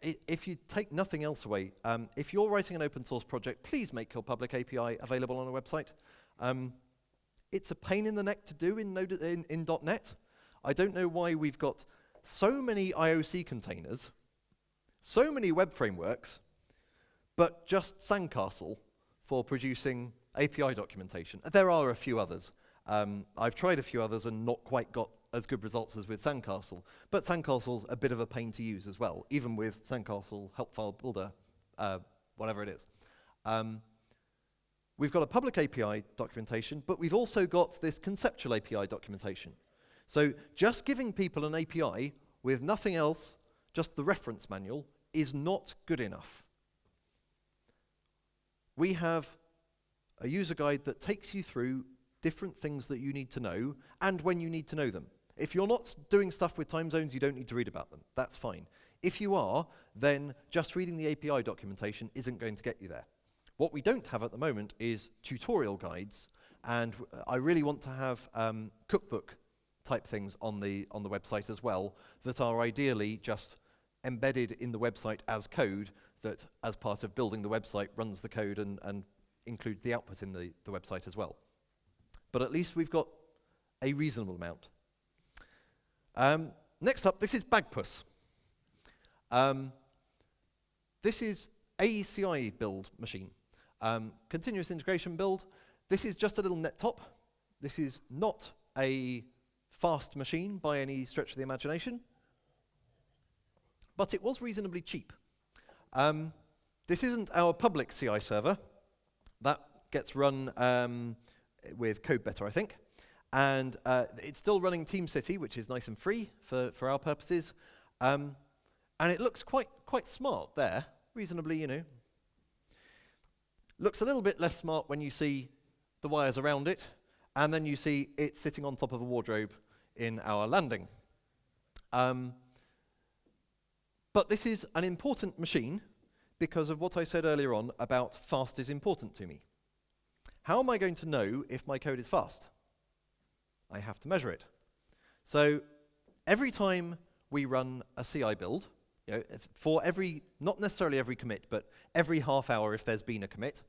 if you take nothing else away, if you're writing an open source project, please make your public API available on a website. It's a pain in the neck to do in .NET. I don't know why we've got so many IOC containers, so many web frameworks, but just Sandcastle for producing API documentation. There are a few others. I've tried a few others and not quite got as good results as with Sandcastle, but Sandcastle's a bit of a pain to use as well, even with Sandcastle help file builder, whatever it is. We've got a public API documentation, but we've also got this conceptual API documentation. So just giving people an API with nothing else, just the reference manual, is not good enough. We have a user guide that takes you through different things that you need to know and when you need to know them. If you're not doing stuff with time zones, you don't need to read about them. That's fine. If you are, then just reading the API documentation isn't going to get you there. What we don't have at the moment is tutorial guides, and I really want to have cookbook type things on the website as well that are ideally just embedded in the website as code that, as part of building the website, runs the code and includes the output in the website as well. But at least we've got a reasonable amount. Next up, this is Bagpuss. This is a CI build machine. Continuous integration build. This is just a little net top. This is not a fast machine by any stretch of the imagination, but it was reasonably cheap. This isn't our public CI server. That gets run with CodeBetter, I think. And it's still running TeamCity, which is nice and free for our purposes. And it looks quite smart there, reasonably, you know. Looks a little bit less smart when you see the wires around it, and then you see it sitting on top of a wardrobe in our landing. But this is an important machine because of what I said earlier on about fast is important to me. How am I going to know if my code is fast? I have to measure it. So every time we run a CI build, you know, for every, not necessarily every commit, but every half hour if there's been a commit,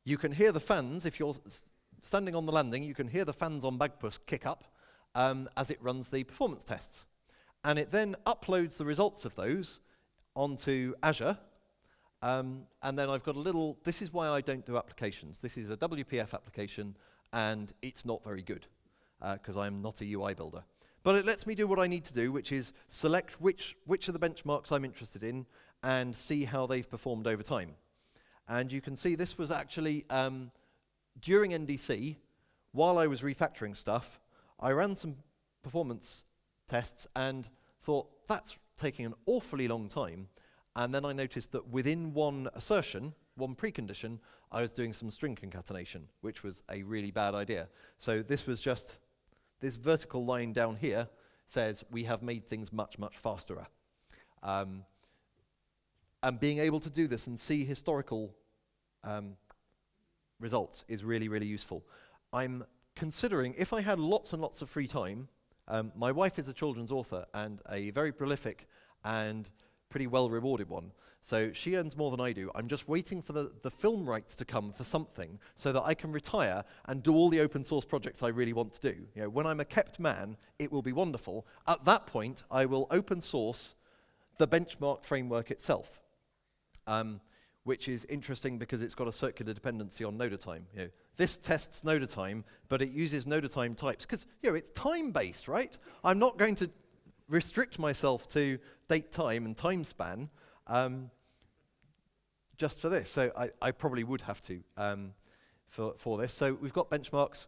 you can hear the fans, if you're standing on the landing, you can hear the fans on Bagpuss kick up as it runs the performance tests. And it then uploads the results of those onto Azure. And then I've got a little, this is why I don't do applications. This is a WPF application, and it's not very good. because I'm not a UI builder. But it lets me do what I need to do, which is select which of the benchmarks I'm interested in and see how they've performed over time. And you can see this was actually, during NDC, while I was refactoring stuff, I ran some performance tests and thought, that's taking an awfully long time. And then I noticed that within one assertion, one precondition, I was doing some string concatenation, which was a really bad idea. So this was just, this vertical line down here says we have made things much, much faster. And being able to do this and see historical results is really, really useful. I'm considering, if I had lots and lots of free time, my wife is a children's author and a very prolific and pretty well-rewarded one. So she earns more than I do. I'm just waiting for the film rights to come for something so that I can retire and do all the open source projects I really want to do. You know, when I'm a kept man, it will be wonderful. At that point, I will open source the benchmark framework itself, which is interesting because it's got a circular dependency on Noda Time. You know, this tests Noda Time, but it uses Noda Time types because it's time-based, right? I'm not going to restrict myself to date time and time span just for this. So I probably would have to for this. So we've got benchmarks.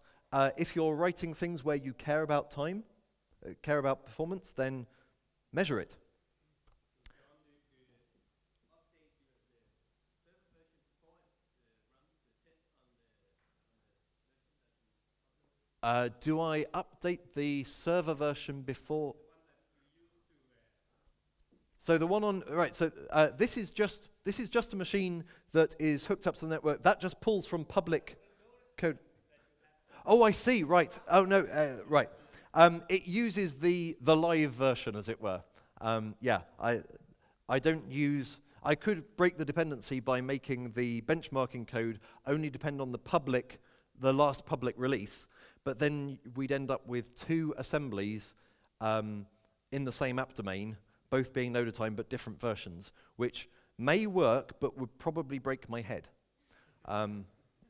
If you're writing things where you care about time, care about performance, then measure it. Do I update the server version before? So the one on, right, so this is just a machine that is hooked up to the network. That just pulls from public code. Oh, I see, right. Oh, no, right. It uses the live version, as it were. Yeah, I don't use, I could break the dependency by making the benchmarking code only depend on the last public release, but then we'd end up with two assemblies in the same app domain, both being Noda Time but different versions, which may work but would probably break my head.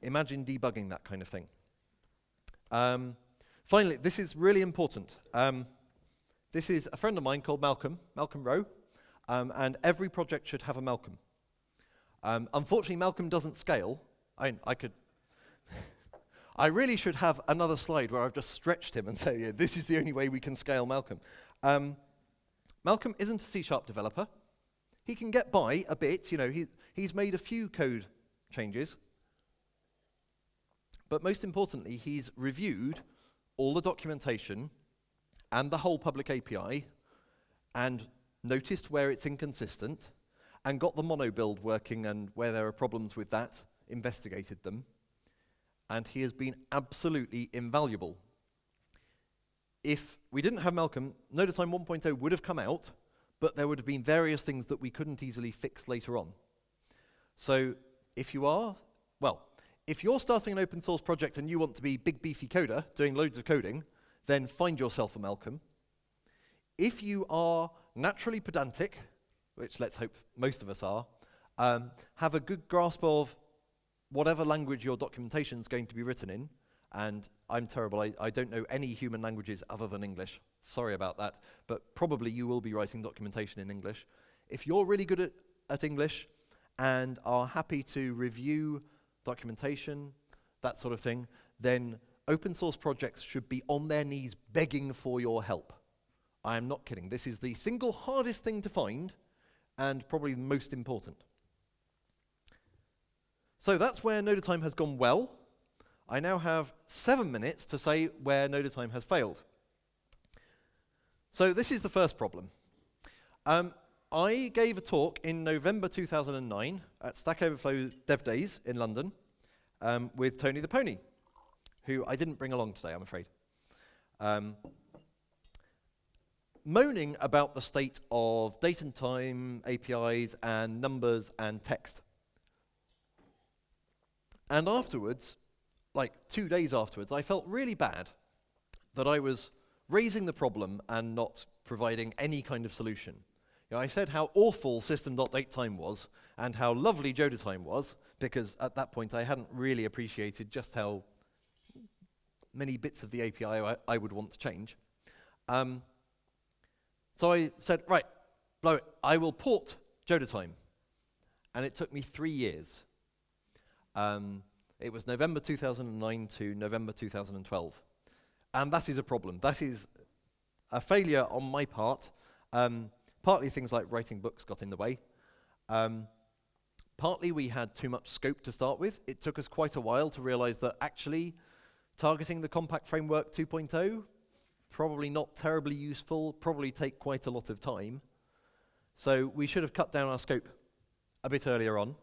Imagine debugging that kind of thing. Finally, this is really important. This is a friend of mine called Malcolm Rowe, and every project should have a Malcolm. Unfortunately, Malcolm doesn't scale. I really should have another slide where I've just stretched him and say, yeah, this is the only way we can scale Malcolm. Malcolm isn't a C# developer. He can get by a bit, he's made a few code changes. But most importantly, he's reviewed all the documentation and the whole public API and noticed where it's inconsistent and got the mono build working, and where there are problems with that, investigated them. And he has been absolutely invaluable. If we didn't have Malcolm, Noda Time 1.0 would have come out, but there would have been various things that we couldn't easily fix later on. So if you're starting an open source project and you want to be big beefy coder, doing loads of coding, then find yourself a Malcolm. If you are naturally pedantic, which let's hope most of us are, have a good grasp of whatever language your documentation is going to be written in, and I'm terrible, I don't know any human languages other than English. Sorry about that, but probably you will be writing documentation in English. If you're really good at English and are happy to review documentation, that sort of thing, then open source projects should be on their knees begging for your help. I am not kidding. This is the single hardest thing to find and probably the most important. So that's where Noda Time has gone well. I now have 7 minutes to say where Noda Time has failed. So this is the first problem. I gave a talk in November 2009 at Stack Overflow Dev Days in London with Tony the Pony, who I didn't bring along today, I'm afraid. Moaning about the state of date and time, APIs, and numbers and text. And afterwards, like 2 days afterwards, I felt really bad that I was raising the problem and not providing any kind of solution. I said how awful system.datetime was and how lovely JodaTime was, because at that point I hadn't really appreciated just how many bits of the API I would want to change. So I said, right, blow it. I will port Noda Time. And it took me 3 years. It was November 2009 to November 2012. And that is a problem. That is a failure on my part. Partly things like writing books got in the way. Partly we had too much scope to start with. It took us quite a while to realize that actually targeting the compact framework 2.0, probably not terribly useful, probably take quite a lot of time. So we should have cut down our scope a bit earlier on.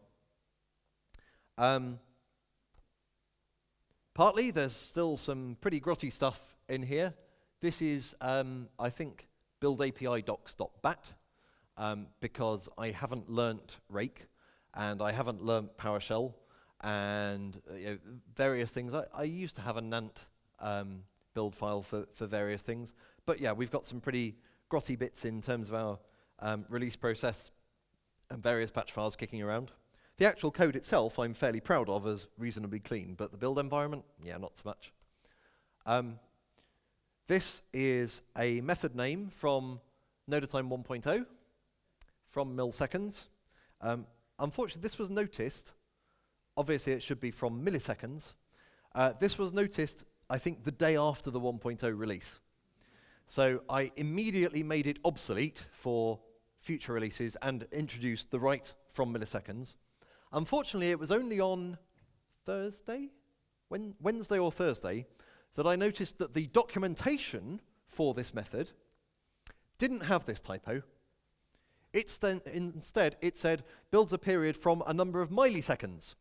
Partly there's still some pretty grotty stuff in here. This is, I think, build API docs.bat, because I haven't learnt Rake, and I haven't learnt PowerShell, and various things. I used to have a Nant build file for various things, but yeah, we've got some pretty grotty bits in terms of our release process and various patch files kicking around. The actual code itself I'm fairly proud of as reasonably clean, but the build environment, yeah, not so much. This is a method name from Noda Time 1.0, from milliseconds. Unfortunately, this was noticed. Obviously, it should be from milliseconds. This was noticed, I think, the day after the 1.0 release. So I immediately made it obsolete for future releases and introduced the right from milliseconds. Unfortunately, it was only on Thursday, Wednesday or Thursday, that I noticed that the documentation for this method didn't have this typo. Instead, it said, builds a period from a number of milliseconds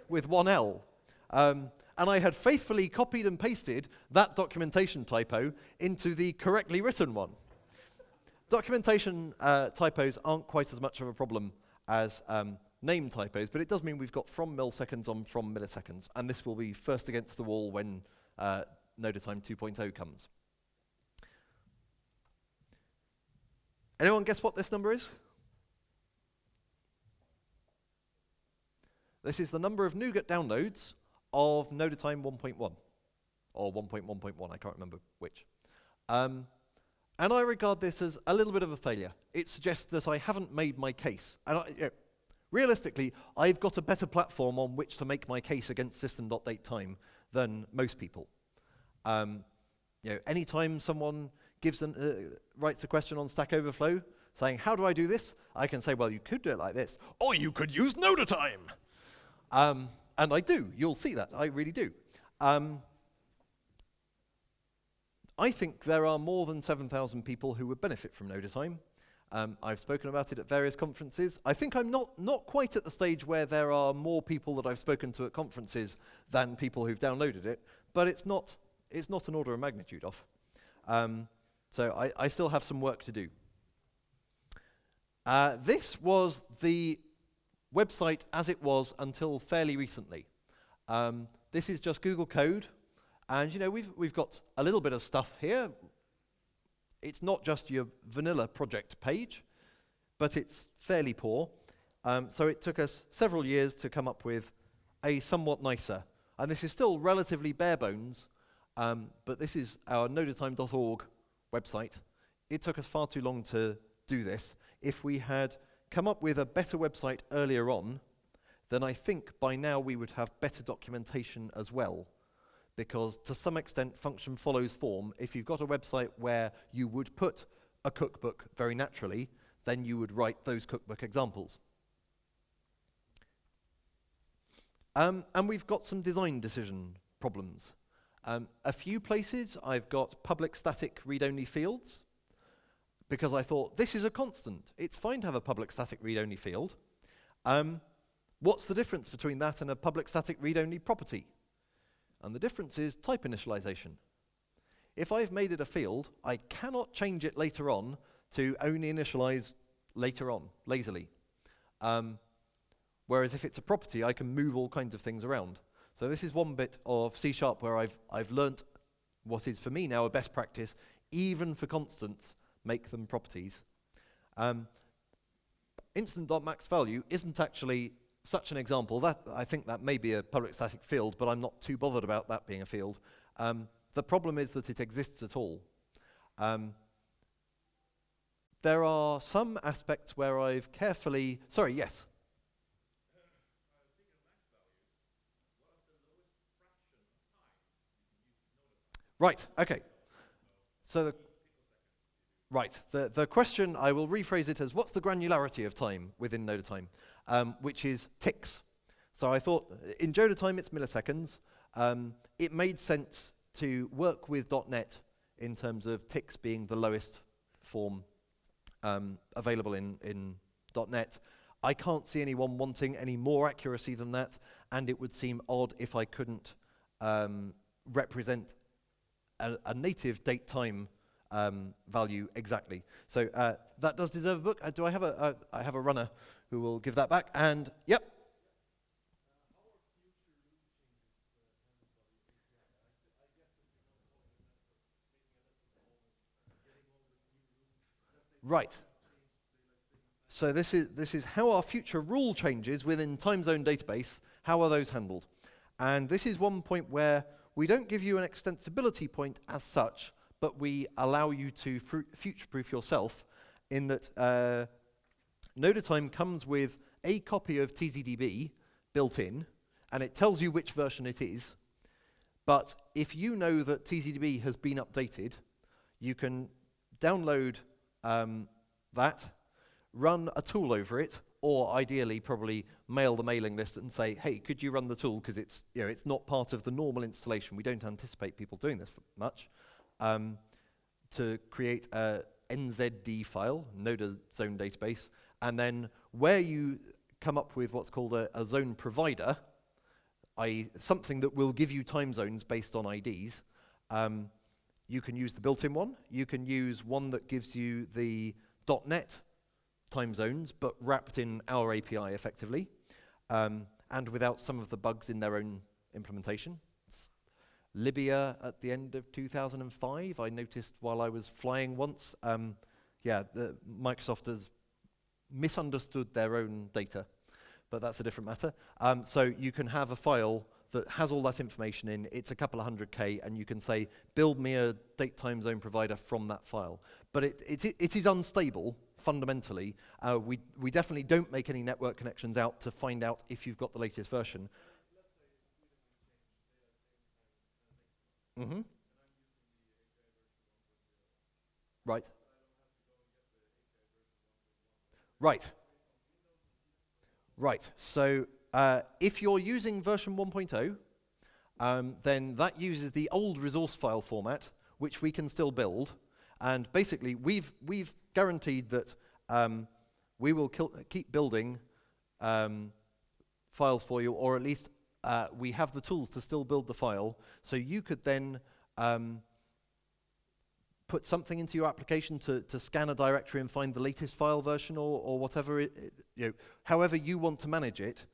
with one L. And I had faithfully copied and pasted that documentation typo into the correctly written one. Documentation typos aren't quite as much of a problem as name typos, but it does mean we've got from milliseconds on from milliseconds, and this will be first against the wall when Noda Time 2.0 comes. Anyone guess what this number is? This is the number of NuGet downloads of Noda Time 1.1, or 1.1.1, I can't remember which. And I regard this as a little bit of a failure. It suggests that I haven't made my case. And realistically, I've got a better platform on which to make my case against system.datetime than most people. Anytime someone writes a question on Stack Overflow saying, how do I do this? I can say, well, you could do it like this, or you could use Noda Time. And I do. You'll see that. I really do. I think there are more than 7,000 people who would benefit from Noda Time. I've spoken about it at various conferences. I think I'm not quite at the stage where there are more people that I've spoken to at conferences than people who've downloaded it, but it's not an order of magnitude off. So I still have some work to do. This was the website as it was until fairly recently. This is just Google code, and we've got a little bit of stuff here. It's not just your vanilla project page, but it's fairly poor. So it took us several years to come up with a somewhat nicer, and this is still relatively bare bones, but this is our nodatime.org website. It took us far too long to do this. If we had come up with a better website earlier on, then I think by now we would have better documentation as well. Because to some extent, function follows form. If you've got a website where you would put a cookbook very naturally, then you would write those cookbook examples. And we've got some design decision problems. A few places I've got public static read-only fields, because I thought, this is a constant. It's fine to have a public static read-only field. What's the difference between that and a public static read-only property? And the difference is type initialization. If I've made it a field, I cannot change it later on to only initialize later on, lazily. Whereas if it's a property, I can move all kinds of things around. So this is one bit of C# where I've learnt what is for me now a best practice, even for constants, make them properties. Instant.maxValue isn't actually such an example. I think that may be a public static field, but I'm not too bothered about that being a field. The problem is that it exists at all. There are some aspects where I've carefully... Sorry, yes? Right, okay. So the question, I will rephrase it as, what's the granularity of time within Noda Time, which is ticks. So I thought, in Joda time, it's milliseconds. It made sense to work with .NET in terms of ticks being the lowest form available in .NET. I can't see anyone wanting any more accuracy than that, and it would seem odd if I couldn't represent a native date time value exactly. So that does deserve a book. Do I have I have a runner who will give that back? And yep. Right. So this is how our future rule changes within time zone database. How are those handled? And this is one point where we don't give you an extensibility point as such, but we allow you to future-proof yourself in that Noda Time comes with a copy of TZDB built in, and it tells you which version it is. But if you know that TZDB has been updated, you can download that, run a tool over it, or ideally probably mail the mailing list and say, hey, could you run the tool? Because it's, it's not part of the normal installation. We don't anticipate people doing this much. To create a NZD file, Noda Zone Database, and then where you come up with what's called a zone provider, i.e. something that will give you time zones based on IDs, you can use the built-in one. You can use one that gives you the .NET time zones, but wrapped in our API effectively, and without some of the bugs in their own implementation. Libya at the end of 2005, I noticed while I was flying once, Microsoft has misunderstood their own data, but that's a different matter. So you can have a file that has all that information in, it's a couple of 100K, and you can say, build me a date time zone provider from that file. But it is unstable, fundamentally. We definitely don't make any network connections out to find out if you've got the latest version. Mm-hmm. Right. Right. Right. So if you're using version 1.0, then that uses the old resource file format, which we can still build. And basically, we've guaranteed that we will keep building files for you, or at least we have the tools to still build the file. So you could then put something into your application to scan a directory and find the latest file version, or whatever, however you want to manage it.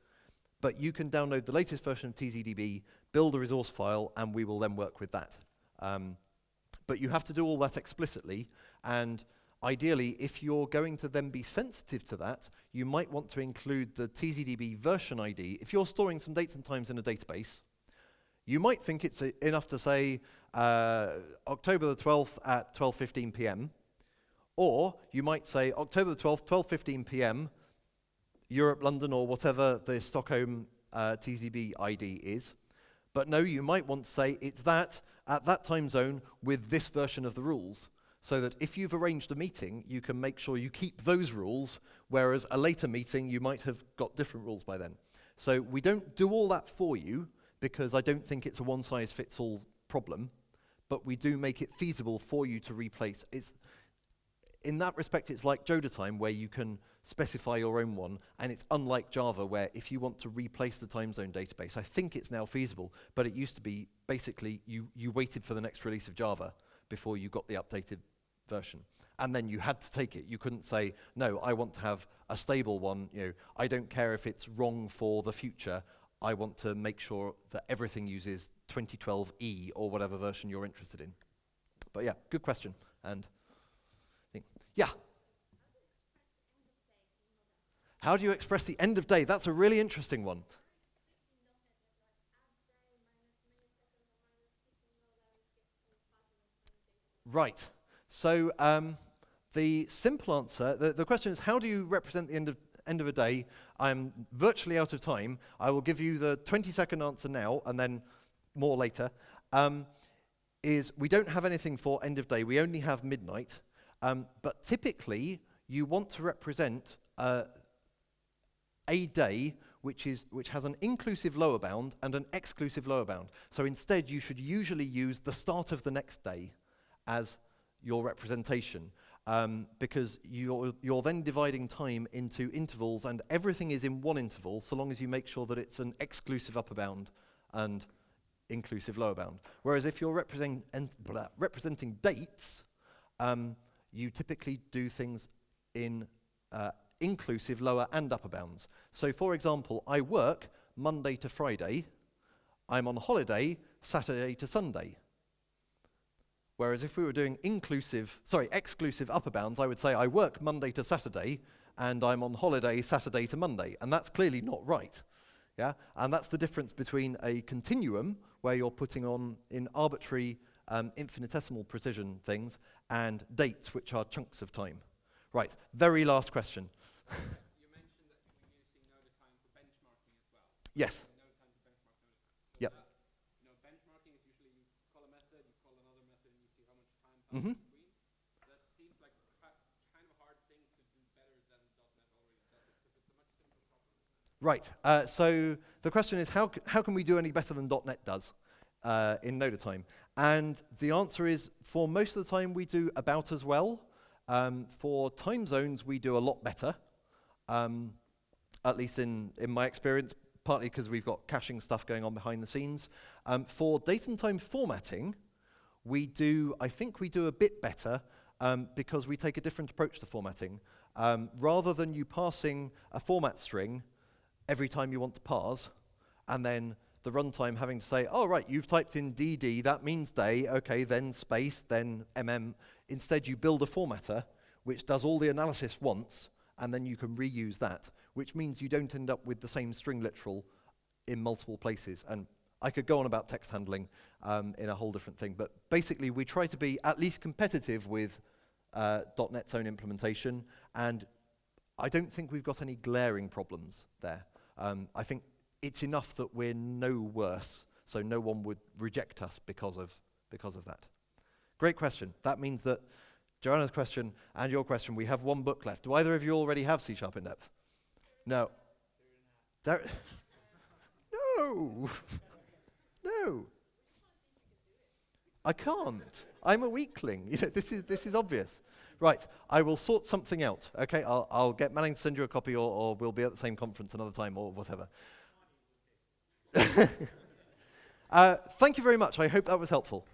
But you can download the latest version of TZDB, build a resource file, and we will then work with that. But you have to do all that explicitly, and ideally, if you're going to then be sensitive to that, you might want to include the TZDB version ID. If you're storing some dates and times in a database, you might think it's enough to say October the 12th at 12:15 p.m. Or you might say October the 12th, 12:15 p.m., Europe, London, or whatever the Stockholm TZDB ID is. But no, you might want to say it's that at that time zone with this version of the rules, so that if you've arranged a meeting, you can make sure you keep those rules, whereas a later meeting, you might have got different rules by then. So we don't do all that for you, because I don't think it's a one-size-fits-all problem, but we do make it feasible for you to replace. In that respect, it's like Joda Time, where you can specify your own one, and it's unlike Java, where if you want to replace the time zone database, I think it's now feasible, but it used to be basically you waited for the next release of Java before you got the updated version. And then you had to take it. You couldn't say, no, I want to have a stable one. I don't care if it's wrong for the future. I want to make sure that everything uses 2012E or whatever version you're interested in. But yeah, good question. And yeah. How do you express the end of day? That's a really interesting one. Right. So the simple answer, the question is, how do you represent the end of a day? I'm virtually out of time. I will give you the 20-second answer now, and then more later. Is we don't have anything for end of day. We only have midnight. But typically, you want to represent a day which has an inclusive lower bound and an exclusive lower bound. So instead, you should usually use the start of the next day as your representation, because you're then dividing time into intervals, and everything is in one interval, so long as you make sure that it's an exclusive upper bound and inclusive lower bound. Whereas if you're representing dates, you typically do things in inclusive lower and upper bounds. So for example, I work Monday to Friday, I'm on holiday Saturday to Sunday. Whereas if we were doing exclusive upper bounds, I would say I work Monday to Saturday and I'm on holiday Saturday to Monday, and that's clearly not right. Yeah? And that's the difference between a continuum, where you're putting on in arbitrary infinitesimal precision things, and dates, which are chunks of time. Right, very last question. You mentioned that you're using Noda Time for benchmarking as well. Yes. Noda Time to benchmark Noda Time. So Yep. Benchmarking is usually you call a method, you call another method, and you see how much time passes Mm-hmm. between. That seems like kind of a hard thing to do better than .NET already does it, because it's a much simpler problem. Right, so the question is, how can we do any better than .NET does in Noda Time? And the answer is, for most of the time, we do about as well. For time zones, we do a lot better, at least in my experience, partly because we've got caching stuff going on behind the scenes. For date and time formatting, I think we do a bit better because we take a different approach to formatting. Rather than you passing a format string every time you want to parse, and then the runtime having to say, oh, right, you've typed in DD, that means day, okay, then space, then MM. Instead, you build a formatter which does all the analysis once, and then you can reuse that, which means you don't end up with the same string literal in multiple places. And I could go on about text handling in a whole different thing, but basically we try to be at least competitive with .NET's own implementation, and I don't think we've got any glaring problems there. I think it's enough that we're no worse, so no one would reject us because of that. Great question. That means that Joanna's question and your question, we have one book left. Do either of you already have C# in depth? No. No. No. I can't. I'm a weakling. You know, this is obvious. Right. I will sort something out. Okay. I'll get Manning to send you a copy, or we'll be at the same conference another time, or whatever. Thank you very much. I hope that was helpful.